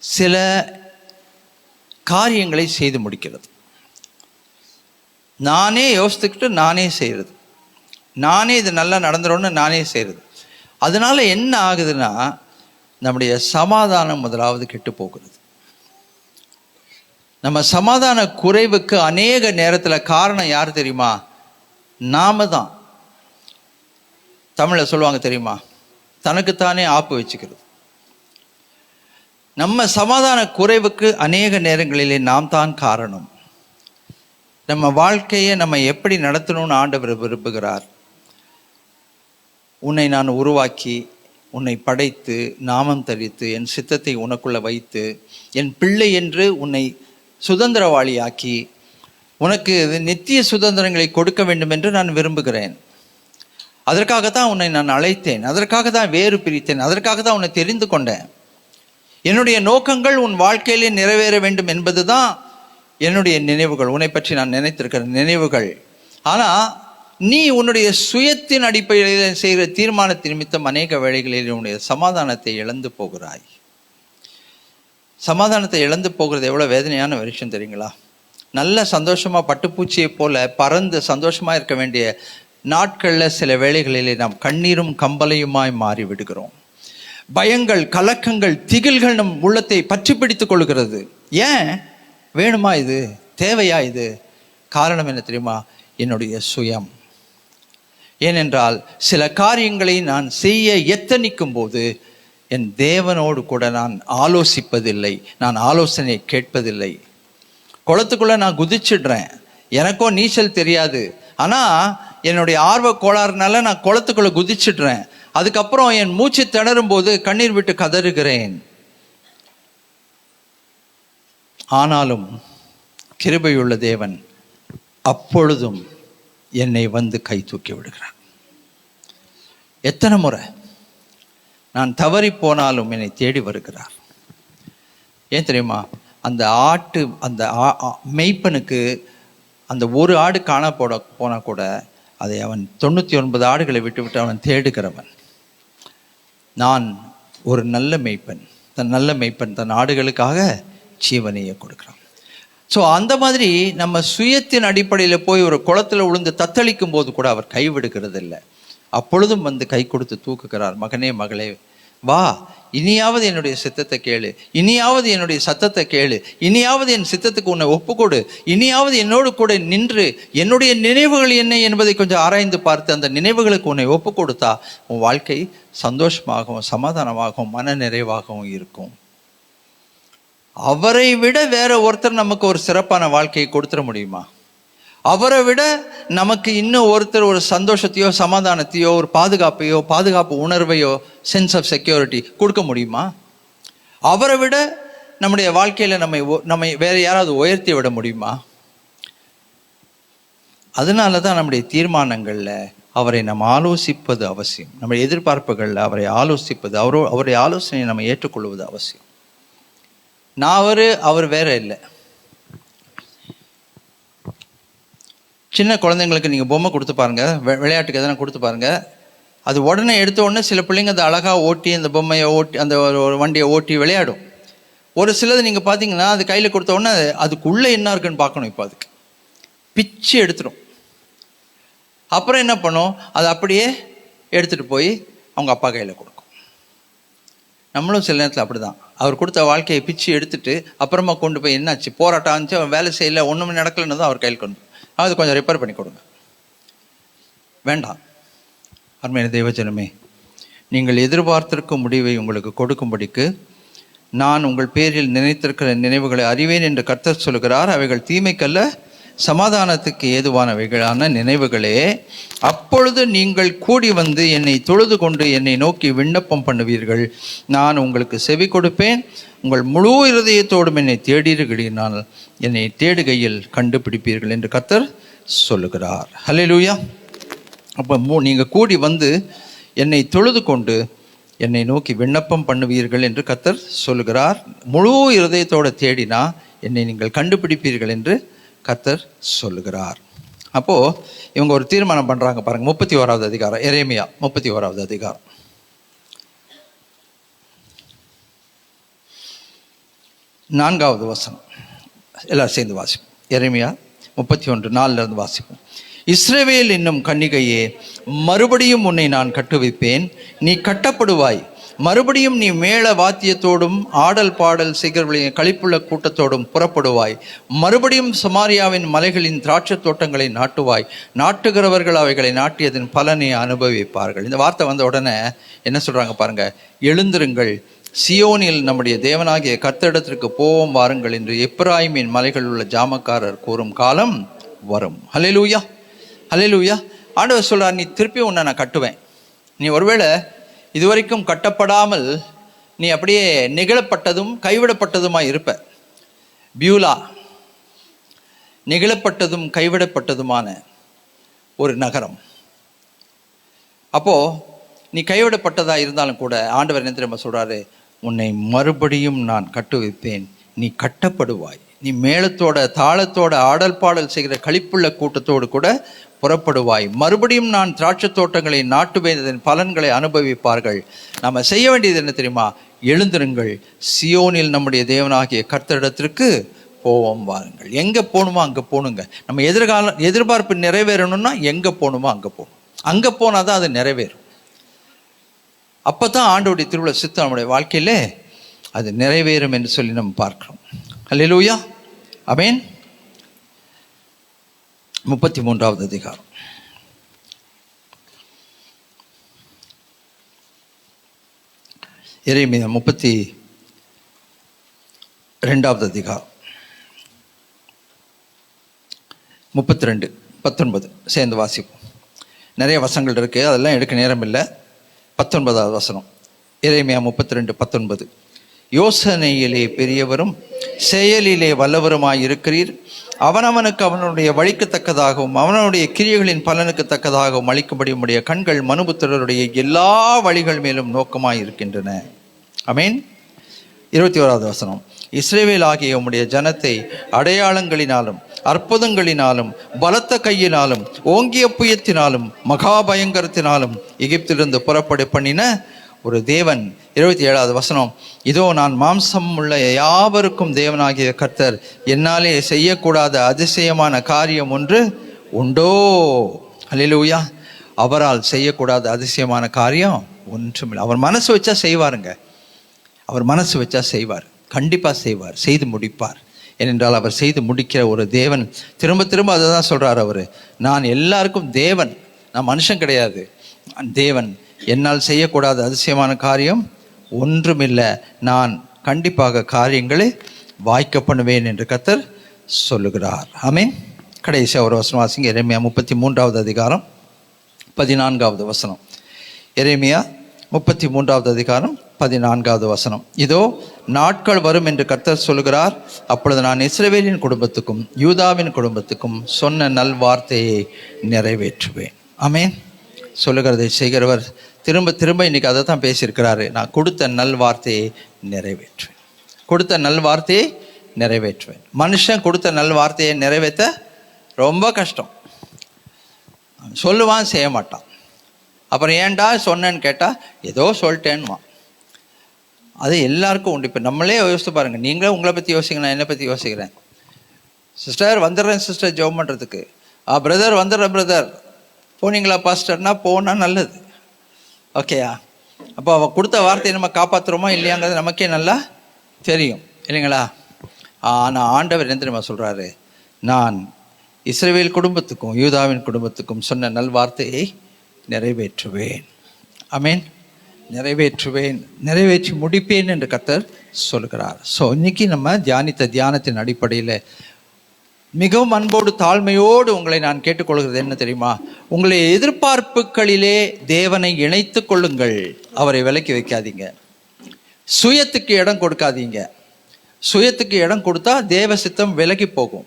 A: சில காரியங்களை செய்து முடிக்கிறது. நானே யோசித்துக்கிட்டு நானே செய்கிறது, நானே இது நல்லா நடந்துரும்னு நானே செய்கிறது. அதனால என்ன ஆகுதுன்னா, நம்முடைய சமாதானம் முதலாவது கெட்டு போகிறது. நம்ம சமாதான குறைவுக்கு அநேக நேரத்தில் காரணம் யார் தெரியுமா? நாம தான். தமிழில் சொல்லுவாங்க தெரியுமா, தனக்குத்தானே ஆப்பு வச்சுக்கிறது. நம்ம சமாதான குறைவுக்கு அநேக நேரங்களிலே நாம் தான் காரணம். நம்ம வாழ்க்கையை நம்ம எப்படி நடத்தணும்னு ஆண்டவர் விரும்புகிறார். உன்னை நான் உருவாக்கி, உன்னை படைத்து, நாமம் தரித்து, என் சித்தத்தை உனக்குள்ள வைத்து, என் பிள்ளை என்று உன்னை சுதந்திரவாளியாக்கி, உனக்கு நித்திய சுதந்திரங்களை கொடுக்க வேண்டும் என்று நான் விரும்புகிறேன். அதற்காகத்தான் உன்னை நான் அழைத்தேன், அதற்காக தான் வேறு பிரித்தேன், அதற்காக தான் உன்னை தெரிந்து கொண்டேன். என்னுடைய நோக்கங்கள் உன் வாழ்க்கையிலே நிறைவேற வேண்டும் என்பது தான் என்னுடைய நினைவுகள், உன்னை பற்றி நான் நினைத்திருக்கிற நினைவுகள். ஆனால் நீ உன்னுடைய சுயத்தின் அடிப்படையில் செய்கிற தீர்மானத்தின் நிமித்தம் அநேக வேளைகளில் உன்னுடைய சமாதானத்தை இழந்து போகிறாய். சமாதானத்தை இழந்து போகிறது எவ்வளோ வேதனையான விஷயம் தெரியுங்களா? நல்ல சந்தோஷமாக பட்டுப்பூச்சியை போல பறந்து சந்தோஷமாக இருக்க வேண்டிய நாட்களில் சில வேளைகளிலே நாம் கண்ணீரும் கம்பலையுமாய் மாறி விடுகிறோம். பயங்கள், கலக்கங்கள், திகில்கள் நம் உள்ளத்தை பற்றி பிடித்துக் கொள்கிறது. ஏன் வேணுமா இது? தேவையா இது? காரணம் என்ன தெரியுமா? என்னுடைய சுயம். ஏனென்றால் சில காரியங்களை நான் செய்ய எத்தனிக்கும் போது என் தேவனோடு கூட நான் ஆலோசிப்பதில்லை, நான் ஆலோசனை கேட்பதில்லை. குளத்துக்குள்ளே நான் குதிச்சிடுறேன், எனக்கோ நீச்சல் தெரியாது, ஆனால் என்னுடைய ஆர்வ கோளாறுனால நான் குளத்துக்குள்ளே குதிச்சிடுறேன். அதுக்கப்புறம் என் மூச்சு திணறும் போது கண்ணீர் விட்டு கதறுகிறேன். ஆனாலும் கிருபையுள்ள தேவன் அப்பொழுதும் என்னை வந்து கை தூக்கி விடுகிறார். எத்தனை முறை நான் தவறி போனாலும் என்னை தேடி வருகிறார். ஏன் தெரியுமா? அந்த ஆட்டு, அந்த மெய்ப்பனுக்கு அந்த ஒரு ஆடு காண போனால் கூட அதை அவன் 99 ஆடுகளை விட்டு அவன் தேடுகிறவன். நான் ஒரு நல்ல மெய்ப்பன், நல்ல மெய்ப்பன் தன் ஆடுகளுக்காக ஜீவனையை கொடுக்குறான். ஸோ அந்த மாதிரி நம்ம சுயத்தின் அடிப்படையில் போய் ஒரு குளத்தில் விழுந்து தத்தளிக்கும் போது கூட அவர் கைவிடுகிறது இல்லை. அப்பொழுதும் வந்து கை கொடுத்து தூக்குகிறார். மகனே, மகளே, வா, இனியாவது என்னுடைய சித்தத்தை கேளு, இனியாவது என்னுடைய சத்தத்தை கேளு, இனியாவது என் சித்தத்துக்கு உன்னை ஒப்புக்கொடு, இனியாவது என்னோடு கூட நின்று என்னுடைய நினைவுகள் என்ன என்பதை கொஞ்சம் ஆராய்ந்து பார்த்து அந்த நினைவுகளுக்கு உன்னை ஒப்பு கொடுத்தா உன் வாழ்க்கை சந்தோஷமாகவும் சமாதானமாகவும் மன நிறைவாகவும் இருக்கும். அவரை விட வேற ஒருத்தர் நமக்கு ஒரு சிறப்பான வாழ்க்கையை கொடுத்துட முடியுமா? அவரை விட நமக்கு இன்னும் ஒருத்தர் ஒரு சந்தோஷத்தையோ சமாதானத்தையோ ஒரு பாதுகாப்பு உணர்வையோ, சென்ஸ் ஆஃப் செக்யூரிட்டி கொடுக்க முடியுமா? அவரை விட நம்முடைய வாழ்க்கையில் நம்மை வேற யாராவது உயர்த்தி விட முடியுமா? அதனால தான் நம்முடைய தீர்மானங்களில் அவரை நம்ம ஆலோசிப்பது அவசியம். நம்முடைய எதிர்பார்ப்புகளில் அவரை ஆலோசிப்பது, அவருடைய ஆலோசனையை நம்ம ஏற்றுக்கொள்வது அவசியம். நான் அவர் வேற இல்லை. சின்ன குழந்தைங்களுக்கு நீங்கள் பொம்மை கொடுத்து பாருங்கள், விளையாட்டுக்கு எதனா கொடுத்து பாருங்கள், அது உடனே எடுத்த உடனே சில பிள்ளைங்க அதை அழகாக ஓட்டி அந்த பொம்மையை ஓட்டி அந்த ஒரு வண்டியை ஓட்டி விளையாடும். ஒரு சிலது நீங்கள் பார்த்தீங்கன்னா அது கையில் கொடுத்த உடனே அதுக்குள்ளே என்ன இருக்குன்னு பார்க்கணும். இப்போ அதுக்கு பிச்சு எடுத்துடும். அப்புறம் என்ன பண்ணும்? அதை அப்படியே எடுத்துகிட்டு போய் அவங்க அப்பா கையில் கொடுக்கும். நம்மளும் சில நேரத்தில் அப்படி தான். அவர் கொடுத்த வாழ்க்கையை பிச்சு எடுத்துட்டு அப்புறமா கொண்டு போய் என்னாச்சு, போராட்டம் ஆச்சு, அவன் வேலை செய்யலை, ஒன்றுமே நடக்கலைன்னு தான் அவர் கையில் கொண்டு அது கொஞ்சம் ரிப்பேர் பண்ணி கொடுங்க. வேண்டாம். அருமையான தேவஜனமே, நீங்கள் எதிர்பார்த்திருக்கும் முடிவை உங்களுக்கு கொடுக்கும்படிக்கு நான் உங்கள் பேரில் நினைத்திருக்கிற நினைவுகளை அறிவேன் என்று கர்த்தர் சொல்கிறார். அவைகள் தீமைக்கல்ல, சமாதானத்துக்கு ஏதுவானவைகளான நினைவுகளே, அப்பொழுது நீங்கள் கூடி வந்து என்னை தொழுது கொண்டு என்னை நோக்கி விண்ணப்பம் பண்ணுவீர்கள். நான் உங்களுக்கு செவி கொடுப்பேன். உங்கள் முழு இருதயத்தோடும் என்னை தேடீர்களானால் என்னை தேடுகையில் கண்டுபிடிப்பீர்கள் என்று கர்த்தர் சொல்லுகிறார். ஹல்லேலூயா. அப்போ நீங்கள் கூடி வந்து என்னை தொழுது கொண்டு என்னை நோக்கி விண்ணப்பம் பண்ணுவீர்கள் என்று கர்த்தர் சொல்லுகிறார். முழு இருதயத்தோடு தேடினா என்னை நீங்கள் கண்டுபிடிப்பீர்கள் என்று கர்த்தர் சொல்லுகிறார். அப்போது இவங்க ஒரு தீர்மானம் பண்ணுறாங்க பாருங்கள். 31வது அதிகாரம், எரேமியா 31வது அதிகாரம், 4வது வசனம். எல்லாரும் சேர்ந்து வாசிப்போம். எரேமியா 31:4 வாசிப்போம். இஸ்ரவேல் என்னும் கன்னிகையே, மறுபடியும் உன்னை நான் கட்டுவிப்பேன், நீ கட்டப்படுவாய். மறுபடியும் நீ மேள வாத்தியத்தோடும் ஆடல் பாடல் செய்கிறவர்களின் களிப்புள்ள கூட்டத்தோடும் புறப்படுவாய். மறுபடியும் சமாரியாவின் மலைகளின் திராட்சை தோட்டங்களை நாட்டுவாய். நாட்டுகிறவர்கள் அவைகளை நாட்டியதன் பலனை அனுபவிப்பார்கள். இந்த வார்த்தை வந்த உடனே என்ன சொல்கிறாங்க பாருங்க. எழுந்திருங்கள், சியோனில் நம்முடைய தேவனாகிய கர்த்தரிடத்திற்கு போவோம் வாருங்கள் என்று எப்பிராயீமின் மலைகளில் உள்ள ஜாமக்காரர் கூறும் காலம் வரும். ஹல்லேலூயா, ஹல்லேலூயா. ஆண்டவர் சொல்கிறார், நீ திருப்பி உன்னை நான் கட்டுவேன். நீ ஒருவேளை இதுவரைக்கும் கட்டப்படாமல் நீ அப்படியே நெகிழப்பட்டதும் கைவிடப்பட்டதுமாய் இருப்ப. பியூலா நெகிழப்பட்டதும் கைவிடப்பட்டதுமான ஒரு நகரம். அப்போது நீ கைவிடப்பட்டதாக இருந்தாலும் கூட ஆண்டவர் என்ன தெரியுமா சொல்கிறாரு, உன்னை மறுபடியும் நான் கட்டுவிப்பேன், நீ கட்டப்படுவாய். நீ மேளத்தோட தாளத்தோட ஆடல் பாடல் செய்கிற களிப்புள்ள கூட்டத்தோடு கூட புறப்படுவாய். மறுபடியும் நான் திராட்சை தோட்டங்களை நாட்டுவேன், அதன் பலன்களை அனுபவிப்பார்கள். நம்ம செய்ய வேண்டியது என்ன தெரியுமா? எழுந்திருங்கள், சியோனில் நம்முடைய தேவனாகிய கர்த்தரிடத்திற்கு போவோம் வாருங்கள். எங்கே போகணுமோ அங்கே போகணுங்க. நம்ம எதிர்பார்ப்பு நிறைவேறணும்னா எங்கே போகணுமோ அங்கே போகணும். அங்கே போனால் தான் அது நிறைவேறும். அப்போ தான் ஆண்டவருடைய திருவிழா சித்தம் நம்முடைய வாழ்க்கையில் அது நிறைவேறும் என்று சொல்லி நம்ம பார்க்கிறோம். ஹல்லேலூயா, ஆமென். 33வது அதிகாரம், எரேமியா 32வது அதிகாரம், 32:19 சேர்ந்து வாசிப்போம். நிறைய வசனங்கள் இருக்குது, அதெல்லாம் எடுக்க நேரம் இல்லை. 19வது வசனம், எரேமியா 32:19. யோசனையிலே பெரியவரும் செயலிலே வல்லவருமாய் இருக்கிறீர். அவனவனுக்கு அவனுடைய வழிக்கு தக்கதாகவும் அவனுடைய கிரியைகளின் பலனுக்கு தக்கதாகவும் அளிக்கும்படி உம்முடைய கண்கள் மனுபுத்திரருடைய எல்லா வழிகள் மேலும் நோக்கமாய் இருக்கின்றன. ஆமென். 21வது வசனம், இஸ்ரவேல் ஆகிய உம்முடைய ஜனத்தை அடையாளங்களினாலும் அற்புதங்களினாலும் பலத்த கையினாலும் ஓங்கிய புயத்தினாலும் மகாபயங்கரத்தினாலும் எகிப்திலிருந்து புறப்பட பண்ணின ஒரு தேவன். 27வது வசனம், இதோ நான் மாம்சம் உள்ள யாவருக்கும் தேவனாகிய கர்த்தர், என்னாலே செய்யக்கூடாத அதிசயமான காரியம் ஒன்று உண்டோ? ஹல்லேலூயா. அவரால் செய்யக்கூடாத அதிசயமான காரியம் ஒன்றுமில்லை. அவர் மனசு வச்சா செய்வாருங்க. அவர் மனசு வச்சா செய்வார், கண்டிப்பாக செய்வார், செய்து முடிப்பார். ஏனென்றால் அவர் செய்து முடிக்கிற ஒரு தேவன். திரும்ப திரும்ப அதை தான் சொல்கிறார் அவர், நான் எல்லாருக்கும் தேவன், நான் மனுஷன் கிடையாது, தேவன். என்னால் செய்யக்கூடாத அதிசயமான காரியம் ஒன்றுமில்லை, நான் கண்டிப்பாக காரியங்களை வாய்க்க பண்ணுவேன் என்று கர்த்தர் சொல்லுகிறார். ஆமென். கடைசியாக ஒரு வசனம் வாசிங்க. எரேமியா 33வது அதிகாரம் 14வது வசனம். எரேமியா 33வது அதிகாரம் 14வது வசனம். இதோ நாட்கள் வரும் என்று கர்த்தர் சொல்லுகிறார், அப்பொழுது நான் இஸ்ரவேலின் குடும்பத்துக்கும் யூதாவின் குடும்பத்துக்கும் சொன்ன நல்வார்த்தையை நிறைவேற்றுவேன். ஆமென். சொல்லுகிறதை செய்கிறவர் திரும்ப திரும்ப இன்னைக்கு அதை தான் பேசியிருக்கிறாரு. நான் கொடுத்த நல்வார்த்தையை நிறைவேற்றுவேன், கொடுத்த நல்வார்த்தையை நிறைவேற்றுவேன். மனுஷன் கொடுத்த நல்வார்த்தையை நிறைவேற்ற ரொம்ப கஷ்டம். சொல்லுவான், செய்ய மாட்டான். அப்புறம் ஏன்டா சொன்னேன்னு கேட்டால் ஏதோ சொல்லிட்டேன்னுவான். அது எல்லாருக்கும் உண்டு. இப்போ நம்மளே யோசித்து பாருங்கள். நீங்களே உங்களை பற்றி யோசிங்க, நான் என்னை பற்றி யோசிக்கிறேன். சிஸ்டர் வந்துடுறேன் சிஸ்டர் ஜெபம் பண்ணுறதுக்கு. பிரதர் வந்துடுறேன் பிரதர். போனீங்களா பாஸ்டர்னா? போனால் நல்லது, ஓகேயா? அப்போ அவள் கொடுத்த வார்த்தையை நம்ம காப்பாற்றுறோமா இல்லையாங்கிறது நமக்கே நல்லா தெரியும், இல்லைங்களா? ஆனால் ஆண்டவர் என்ன தெரியுமா சொல்கிறாரு, நான் இஸ்ரவேல் குடும்பத்துக்கும் யூதாவின் குடும்பத்துக்கும் சொன்ன நல்வார்த்தையை நிறைவேற்றுவேன். ஆமென். நிறைவேற்றுவேன், நிறைவேற்றி முடிப்பேன் என்று கர்த்தர் சொல்கிறார். ஸோ இன்னைக்கு நம்ம தியானித்த தியானத்தின் அடிப்படையில் மிகவும் அன்போடு தாழ்மையோடு உங்களை நான் கேட்டுக்கொள்கிறது என்ன தெரியுமா? உங்களுடைய எதிர்பார்ப்புகளிலே தேவனை இணைத்து கொள்ளுங்கள். அவரை விலக்கி வைக்காதீங்க. சுயத்துக்கு இடம் கொடுக்காதீங்க. சுயத்துக்கு இடம் கொடுத்தா தேவ சித்தம் விலகி போகும்.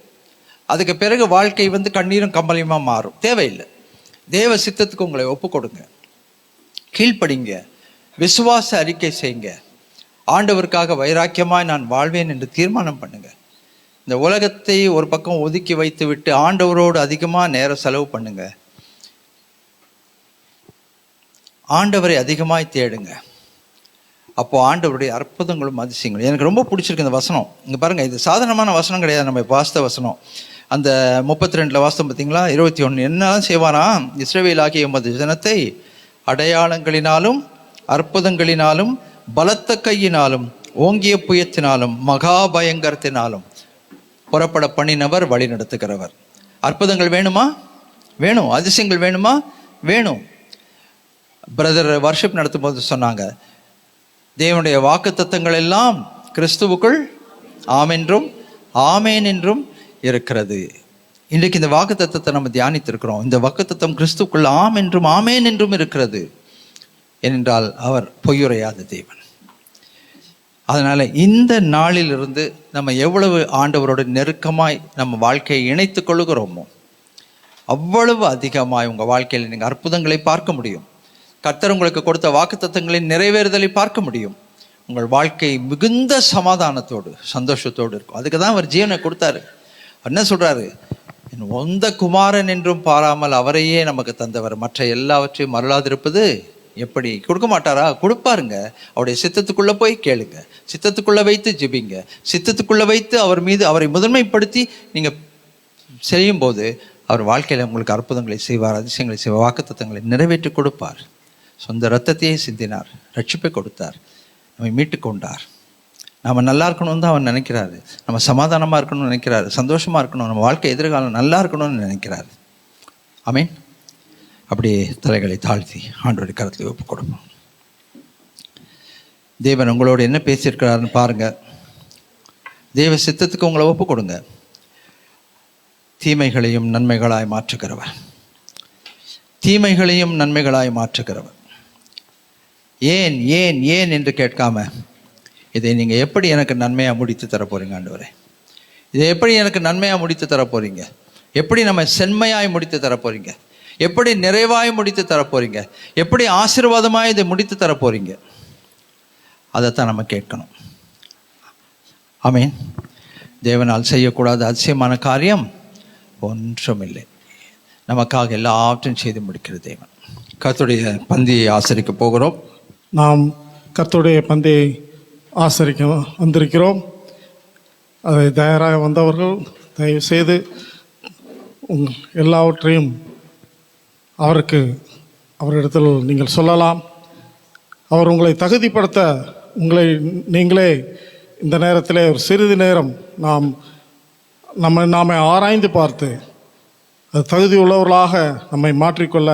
A: அதுக்கு பிறகு வாழ்க்கை கண்ணீரும் கம்பளியுமா மாறும். தேவையில்லை. தேவ சித்தத்துக்கு உங்களை ஒப்பு கொடுங்க. கீழ்ப்படிங்க. விசுவாச அறிக்கை செய்யுங்க. ஆண்டவருக்காக வைராக்கியமாய் நான் வாழ்வேன் என்று தீர்மானம் பண்ணுங்க. இந்த உலகத்தை ஒரு பக்கம் ஒதுக்கி வைத்து விட்டு ஆண்டவரோடு அதிகமாக நேரம் செலவு பண்ணுங்க. ஆண்டவரை அதிகமாய் தேடுங்க. அப்போ ஆண்டவருடைய அற்புதங்களும் அதிசயங்களும். எனக்கு ரொம்ப பிடிச்சிருக்கு இந்த வசனம். இங்கே பாருங்கள், இது சாதாரணமான வசனம் கிடையாது. நம்ம வாஸ்த வசனம் அந்த 32 வாஸ்தம் பார்த்தீங்களா? 21 என்னதான் செய்வாராம்? இஸ்ரவேலாகிய எமது ஜனத்தை அடையாளங்களினாலும் அற்புதங்களினாலும் பலத்த கையினாலும் ஓங்கிய புயத்தினாலும் மகா பயங்கரத்தினாலும் புறப்பட பண்ணினவர், வழி நடத்துகிறவர். அற்புதங்கள் வேணுமா? வேணும். அதிசயங்கள் வேணுமா? வேணும். பிரதர் வர்ஷிப் நடத்தும் போது சொன்னாங்க, தேவனுடைய வாக்குத்தத்தங்கள் எல்லாம் கிறிஸ்துவுக்குள் ஆமென்றும் ஆமேன் என்றும் இருக்கிறது. இன்றைக்கு இந்த வாக்குத்தத்தத்தை நம்ம தியானித்திருக்கிறோம். இந்த வாக்குத்தத்தம் கிறிஸ்துவுக்குள் ஆம் என்றும் ஆமேன் என்றும் இருக்கிறது. ஏனென்றால் அவர் பொய்யுரையாத தேவன். அதனால இந்த நாளிலிருந்து நம்ம எவ்வளவு ஆண்டவரோட நெருக்கமாய் நம்ம வாழ்க்கையை இணைத்து கொள்ளுகிறோமோ அவ்வளவு அதிகமாய் உங்கள் வாழ்க்கையில் நீங்கள் அற்புதங்களை பார்க்க முடியும். கர்த்தர் உங்களுக்கு கொடுத்த வாக்குத்தத்தங்களின் நிறைவேறுதலை பார்க்க முடியும். உங்கள் வாழ்க்கை மிகுந்த சமாதானத்தோடு சந்தோஷத்தோடு இருக்கும். அதுக்கு தான் அவர் ஜீவனை கொடுத்தாரு. என்ன சொல்றாரு? என் சொந்த குமாரன் என்றும் பாராமல் அவரையே நமக்கு தந்தவர், மற்ற எல்லாவற்றையும் மறலாதிருப்பது எப்படி? கொடுக்க மாட்டாரா? கொடுப்பாருங்க. அவருடைய சித்தத்துக்குள்ள போய் கேளுங்க. சித்தத்துக்குள்ள வைத்து ஜெபிங்க. சித்தத்துக்குள்ள வைத்து அவர் மீது அவரை முதன்மைப்படுத்தி நீங்க செய்யும் போது அவர் வாழ்க்கையில உங்களுக்கு அற்புதங்களை செய்வார், அதிசயங்களை செய்வார், வாக்குத்தத்தங்களை நிறைவேற்றி கொடுப்பார். சொந்த இரத்தத்தையே சிந்தினார், ரட்சிப்பை கொடுத்தார், நம்மை மீட்டு கொண்டார். நம்ம நல்லா இருக்கணும்னு தான் அவர் நினைக்கிறாரு. நம்ம சமாதானமாக இருக்கணும்னு நினைக்கிறாரு, சந்தோஷமாக இருக்கணும், நம்ம வாழ்க்கை எதிர்காலம் நல்லா இருக்கணும்னு நினைக்கிறாரு. ஆமீன். அப்படியே தலைகளை தாழ்த்தி ஆண்டவருடைய கரத்தில் ஒப்பு கொடுப்போம். தேவன் உங்களோடு என்ன பேசியிருக்கிறாருன்னு பாருங்க. தேவ சித்தத்துக்கு உங்களை ஒப்பு கொடுங்க. தீமைகளையும் நன்மைகளாய் மாற்றுகிறவர், தீமைகளையும் நன்மைகளாய் மாற்றுகிறவர். ஏன் ஏன் ஏன் என்று கேட்காம, இதை நீங்கள் எப்படி எனக்கு நன்மையாக முடித்து தர போறீங்க ஆண்டவரே? இதை எப்படி எனக்கு நன்மையாக முடித்து தர போறீங்க? எப்படி நம்ம செம்மையாய் முடித்து தர போறீங்க? எப்படி நிறைவாய் முடித்து தர போறீங்க? எப்படி ஆசீர்வாதமாய் இதை முடித்து தர போறீங்க? அதைத்தான் நம்ம கேட்கணும். ஆமீன். தேவனால் செய்யக்கூடாத அதிசயமான காரியம் ஒன்றுமில்லை. நமக்காக எல்லாவற்றையும் செய்து முடிக்கிற தேவன். கர்த்தருடைய பந்தியை ஆசரிக்க போகிறோம்.
B: நாம் கர்த்தருடைய பந்தியை ஆசரிக்க வந்திருக்கிறோம். அதை தயாராக வந்தவர்கள் தயவு செய்து எல்லாவற்றையும் அவரிடத்தில் நீங்கள் சொல்லலாம். அவர் உங்களை தகுதிப்படுத்த நீங்களே இந்த நேரத்தில் ஒரு சிறிது நேரம் நாம ஆராய்ந்து பார்த்து அது தகுதி உள்ளவர்களாக நம்மை மாற்றிக்கொள்ள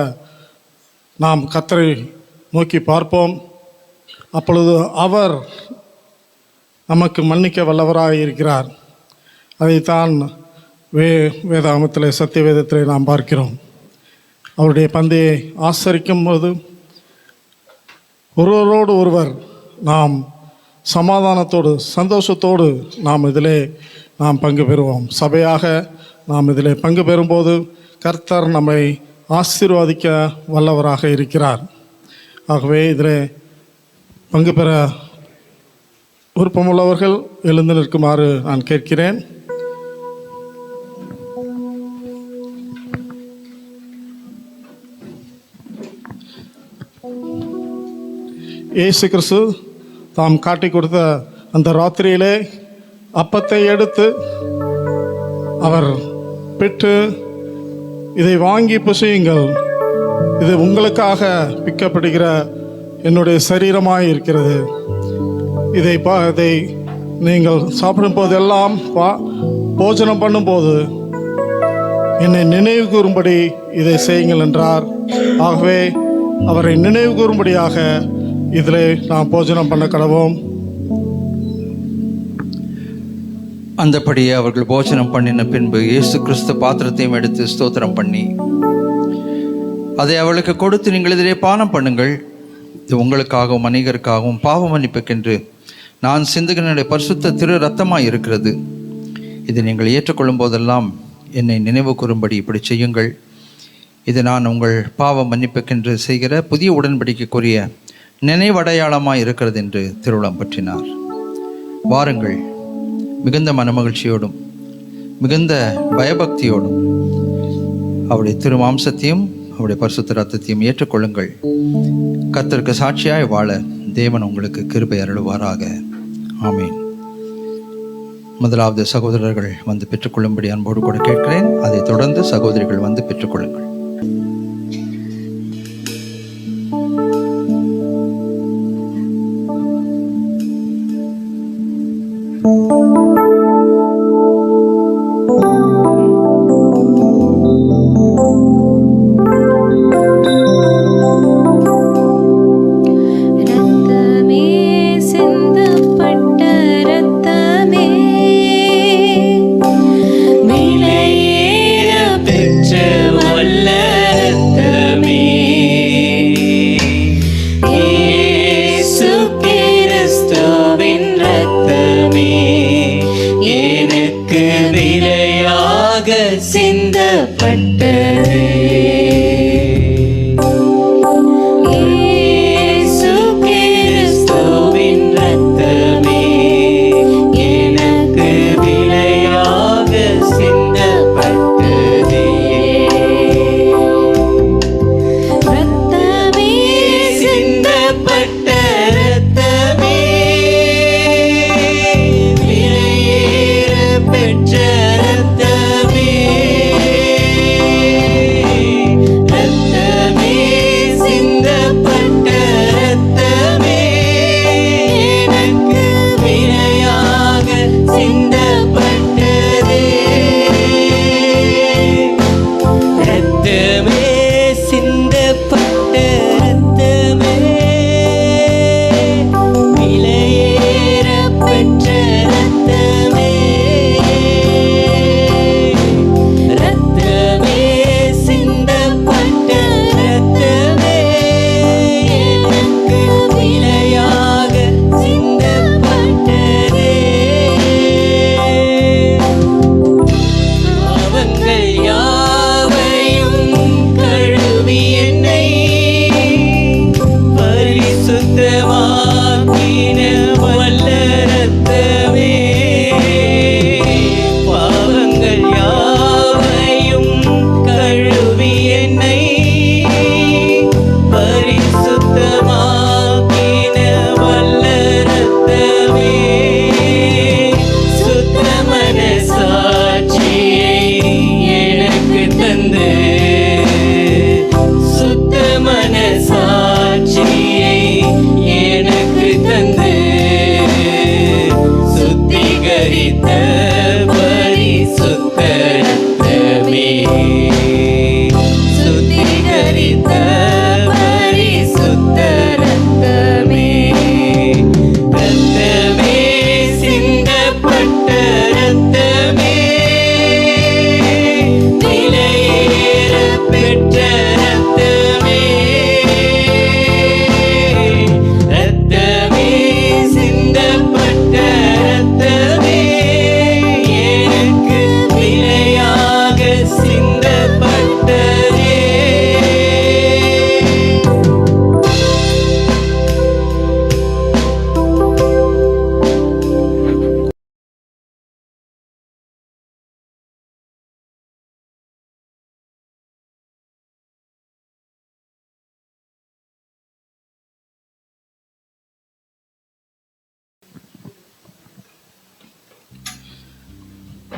B: நாம் கர்த்தரை நோக்கி பார்ப்போம். அப்பொழுது அவர் நமக்கு மன்னிக்க வல்லவராக இருக்கிறார். அதைத்தான் வேதாகமத்தில் சத்திய வேதத்தில் நாம் பார்க்கிறோம். அவருடைய பந்தியை ஆசரிக்கும் போது ஒருவரோடு ஒருவர் நாம் சமாதானத்தோடு சந்தோஷத்தோடு நாம் பங்கு பெறுவோம். சபையாக நாம் இதிலே பங்கு பெறும்போது கர்த்தர் நம்மை ஆசீர்வதிக்க வல்லவராக இருக்கிறார். ஆகவே இதில் பங்கு பெற விருப்பமுள்ளவர்கள் எழுந்து நிற்குமாறு நான் கேட்கிறேன். இயேசு கிறிஸ்து தாம் காட்டி கொடுத்த அந்த ராத்திரியிலே அப்பத்தை எடுத்து அவர் பெற்று, இதை வாங்கி புசியுங்கள், இது உங்களுக்காக பிக்கப்படுகிற என்னுடைய சரீரமாய் இருக்கிறது. இதை நீங்கள் சாப்பிடும் போதெல்லாம் போஜனம் பண்ணும்போது என்னை நினைவு கூறும்படி இதை செய்யுங்கள் என்றார். ஆகவே அவரை நினைவு கூறும்படியாக இதில் நாம் போஜனம் பண்ண கடவோம்.
A: அந்தபடியே அவர்கள் போஜனம் பண்ணின பின்பு இயேசு கிறிஸ்து பாத்திரத்தையும் எடுத்து ஸ்தோத்திரம் பண்ணி அதை அவளுக்கு கொடுத்து, நீங்கள் இதிலே பானம் பண்ணுங்கள், இது உங்களுக்காகவும் அநேகருக்காகவும் பாவ மன்னிப்புக்கென்று நான் சிந்துகிற பரிசுத்த திரு ரத்தமாய் இருக்கிறது. இதை நீங்கள் ஏற்றுக்கொள்ளும் போதெல்லாம் என்னை நினைவு கூறும்படி இப்படி செய்யுங்கள். இது நான் உங்கள் பாவ மன்னிப்புக்கென்று செய்கிற புதிய உடன்படிக்கைக்குரிய நினைவடையாளமாய் இருக்கிறது என்று திருவுளம் பற்றினார். வாருங்கள், மிகுந்த மனமகிழ்ச்சியோடும் மிகுந்த பயபக்தியோடும் அவருடைய திருமாம்சத்தையும் அவருடைய பரிசுத்த ரத்தத்தையும் ஏற்றுக்கொள்ளுங்கள். கர்த்தருக்கு சாட்சியாய் வாழ தேவன் உங்களுக்கு கிருபை அருளுவாராக. ஆமீன். முதலாவது சகோதரர்கள் வந்து பெற்றுக்கொள்ளும்படி அன்போடு கூட கேட்கிறேன். அதைத் தொடர்ந்து சகோதரிகள் வந்து பெற்றுக்கொள்ளுங்கள்.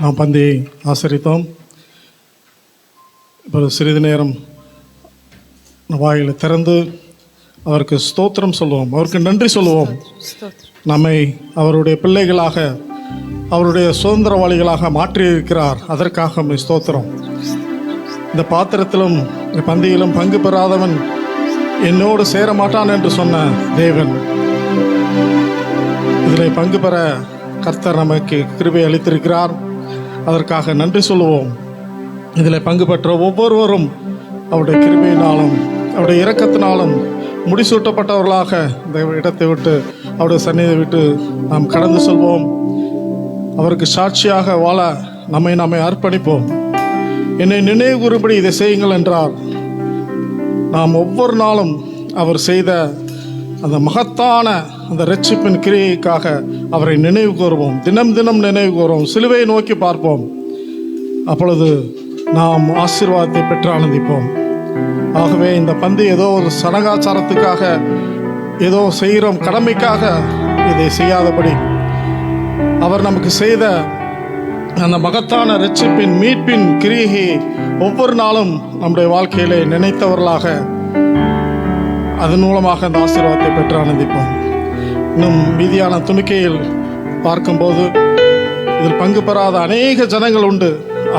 B: நாம் பந்தியை ஆசரித்தோம். இப்போ சிறிது நேரம் வாயிலை திறந்து அவருக்கு ஸ்தோத்திரம் சொல்லுவோம், அவருக்கு நன்றி சொல்லுவோம். நம்மை அவருடைய பிள்ளைகளாக, அவருடைய சுதந்திரவாளிகளாக மாற்றியிருக்கிறார். அதற்காக ஸ்தோத்திரம். இந்த பாத்திரத்திலும் இந்த பந்தியிலும் பங்கு பெறாதவன் என்னோடு சேர மாட்டான் என்று சொன்ன தேவன் இதில் பங்கு பெற கர்த்தர் நமக்கு கிருபை அளித்திருக்கிறார். அதற்காக நன்றி சொல்லுவோம். இதில் பங்கு பெற்ற ஒவ்வொருவரும் அவருடைய கிருபையினாலும் அவருடைய இரக்கத்தினாலும் முடிசூட்டப்பட்டவர்களாக இந்த இடத்தை விட்டு அவருடைய சந்நிதியை விட்டு நாம் கடந்து செல்வோம். அவருக்கு சாட்சியாக வாழ நம்மை அர்ப்பணிப்போம். என்னை நினைவு கூறும்படி இதை செய்யுங்கள் என்றார். நாம் ஒவ்வொரு நாளும் அவர் செய்த அந்த மகத்தான அந்த இரட்சிப்பின் கிரியைக்காக அவரை நினைவு கூறுவோம். தினம் தினம் நினைவு கூறுவோம். சிலுவையை நோக்கி பார்ப்போம். அப்பொழுது நாம் ஆசீர்வாதத்தை பெற்று ஆனந்திப்போம். ஆகவே இந்த பந்து ஏதோ ஒரு சடங்காச்சாரத்துக்காக ஏதோ செய்கிறோம், கடமைக்காக இதை செய்யாதபடி அவர் நமக்கு செய்த அந்த மகத்தான இரட்சிப்பின் மீட்பின் கிரியை ஒவ்வொரு நாளும் நம்முடைய வாழ்க்கையிலே நினைத்தவர்களாக அதன் மூலமாக அந்த ஆசீர்வாதத்தை பெற்று ஆனந்திப்போம். இன்னும் மீதியான துணிக்கையில் பார்க்கும்போது இதில் பங்கு பெறாத அநேக ஜனங்கள் உண்டு.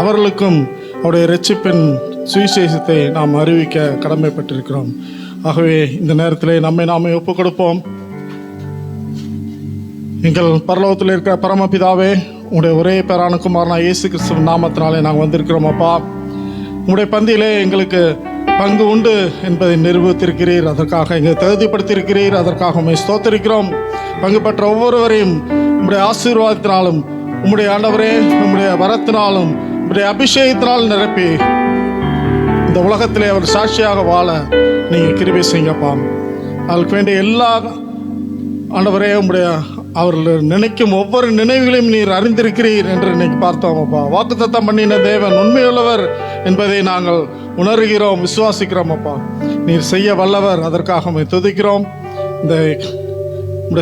B: அவர்களுக்கும் அவருடைய இரட்சிப்பின் சுவிசேஷத்தை நாம் அறிவிக்க கடமைப்பட்டிருக்கிறோம். ஆகவே இந்த நேரத்திலே நாமே ஒப்புக் கொடுப்போம். எங்கள் பரலோகத்தில் இருக்கிற பரமபிதாவே, உங்களுடைய ஒரே பேரான குமாரனா இயேசு கிறிஸ்துவின் நாமத்தினாலே நாங்கள் வந்திருக்கிறோம். அப்பா, உங்களுடைய பந்தியிலே எங்களுக்கு பங்கு உண்டு என்பதை நிரூபித்திருக்கிறீர். அதற்காக எங்களை தகுதிப்படுத்தியிருக்கிறீர். அதற்காக உண்மை ஸ்தோத்திரிக்கிறோம். பங்கு பெற்ற ஒவ்வொருவரையும் உங்களுடைய ஆசீர்வாதத்தினாலும் உங்களுடைய ஆண்டவரே உங்களுடைய வரத்தினாலும் உங்களுடைய அபிஷேகத்தினால் நிரப்பி இந்த உலகத்திலே அவர் சாட்சியாக வாழ நீங்கள் கிருபை செய்யுங்கப்பா. அதுக்கு வேண்டிய எல்லா ஆண்டவரே உங்களுடைய அவர்கள் நினைக்கும் ஒவ்வொரு நினைவுகளையும் நீர் அறிந்திருக்கிறீர் என்று இன்னைக்கு பார்த்தோம். அப்பா, வாக்குத்தத்தம் பண்ணின தேவன் உண்மையுள்ளவர் என்பதை நாங்கள் உணர்கிறோம், விசுவாசிக்கிறோம். அப்பா, நீர் செய்ய வல்லவர். அதற்காக துதிக்கிறோம். இந்த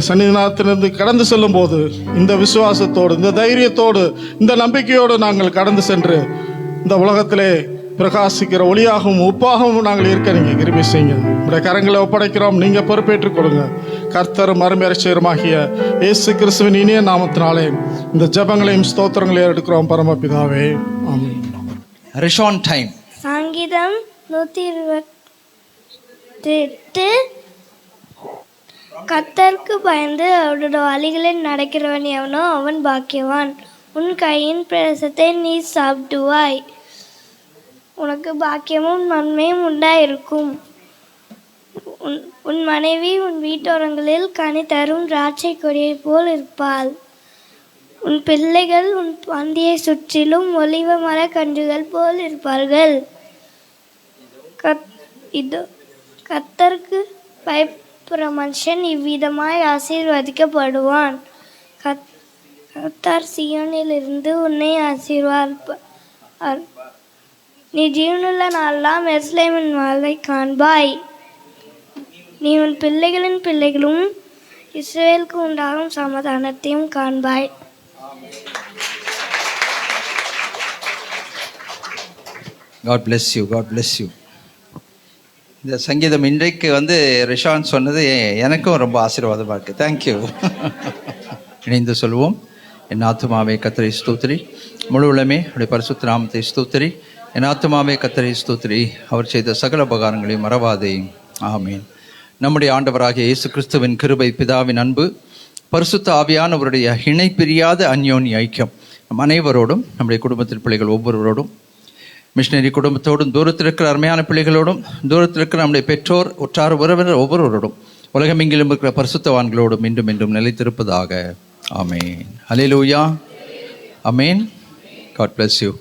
B: சன்னிதானத்திலிருந்து கடந்து செல்லும் போது இந்த விசுவாசத்தோடு, இந்த தைரியத்தோடு, இந்த நம்பிக்கையோடு நாங்கள் கடந்து சென்று இந்த உலகத்திலே பிரகாசிக்கிற ஒளியாகவும் உப்பாகவும் நாங்கள் இருக்க நீங்கள் கிருபை செய்யுங்க. உங்களுடைய கரங்களை ஒப்படைக்கிறோம். நீங்கள் பொறுப்பேற்றுக் கொடுங்க. கர்த்தரும் அருமையரட்சகருமாகிய இயேசு கிறிஸ்துவின் இனிய நாமத்தினாலே இந்த ஜெபங்களையும் ஸ்தோத்திரங்களையும் எடுக்கிறோம் பரமபிதாவே, ஆமென்.
A: ரிஷான் டைம்.
E: சங்கீதம் 128. கர்த்தருக்கு பயந்து அவருடைய வழிகளில் நடக்கிறவன் எவனோ அவன் பாக்கியவான். உன் கையின் பிரசத்தை நீ சாப்பிடுவாய். உனக்கு பாக்கியமும் நன்மையும் உண்டாயிருக்கும். உன் மனைவி உன் வீட்டோரங்களில் கனி தரும் திராட்சை கொடியை போல் இருப்பாள். உன் பிள்ளைகள் உன் பந்தியை சுற்றிலும் ஒலிவ மர கன்றுகள் போல் இருப்பார்கள். கர்த்தருக்கு பயப்படுற மனுஷன் இவ்விதமாய் ஆசீர்வதிக்கப்படுவான். கர்த்தர் சீயோனில் இருந்து உன்னை ஆசீர்வார். நீ ஜீவனுள்ள நாளெல்லாம் எருசலேமின் வாழ்வை காண்பாய். நீ உன் பிள்ளைகளின் பிள்ளைகளும் இஸ்ரவேலுக்கு உண்டாகும் சமாதானத்தையும் காண்பாய்.
A: God bless you. God bless you. இந்த சங்கீதம் இன்றைக்கு ரிஷான் சொன்னது எனக்கும் ரொம்ப ஆசீர்வாதமாக இருக்குது. தேங்க்யூ. இணைந்து சொல்வோம். என் ஆத்துமாவே கர்த்தரை ஸ்தோத்திரி, முழு உள்ளமே அவருடைய பரிசுத்த நாமத்தை ஸ்தோத்திரி. என் ஆத்துமாவே கர்த்தரை ஸ்தோத்திரி, அவர் செய்த சகல உபகாரங்களையும் மறவாதே. ஆமீன். நம்முடைய ஆண்டவராகிய இயேசு கிறிஸ்துவின் கிருபை, பிதாவின் அன்பு, பரிசுத்த ஆவியானவருடைய இணை பிரியாத அந்யோன்ய ஐக்கியம் நம் அனைவரோடும், நம்முடைய குடும்பத்தில் பிள்ளைகள் ஒவ்வொருவரோடும், மிஷினரி குடும்பத்தோடும், தூரத்தில் இருக்கிற அருமையான பிள்ளைகளோடும், தூரத்தில் இருக்கிற நம்முடைய பெற்றோர், உற்றார் உறவினர் ஒவ்வொருவரோடும், உலகமெங்கிலும் இருக்கிற பரிசுத்தவான்களோடும் மீண்டும் மீண்டும் நிலைத்திருப்பதாக. ஆமேன். ஹல்லேலூயா. ஆமேன். God bless you.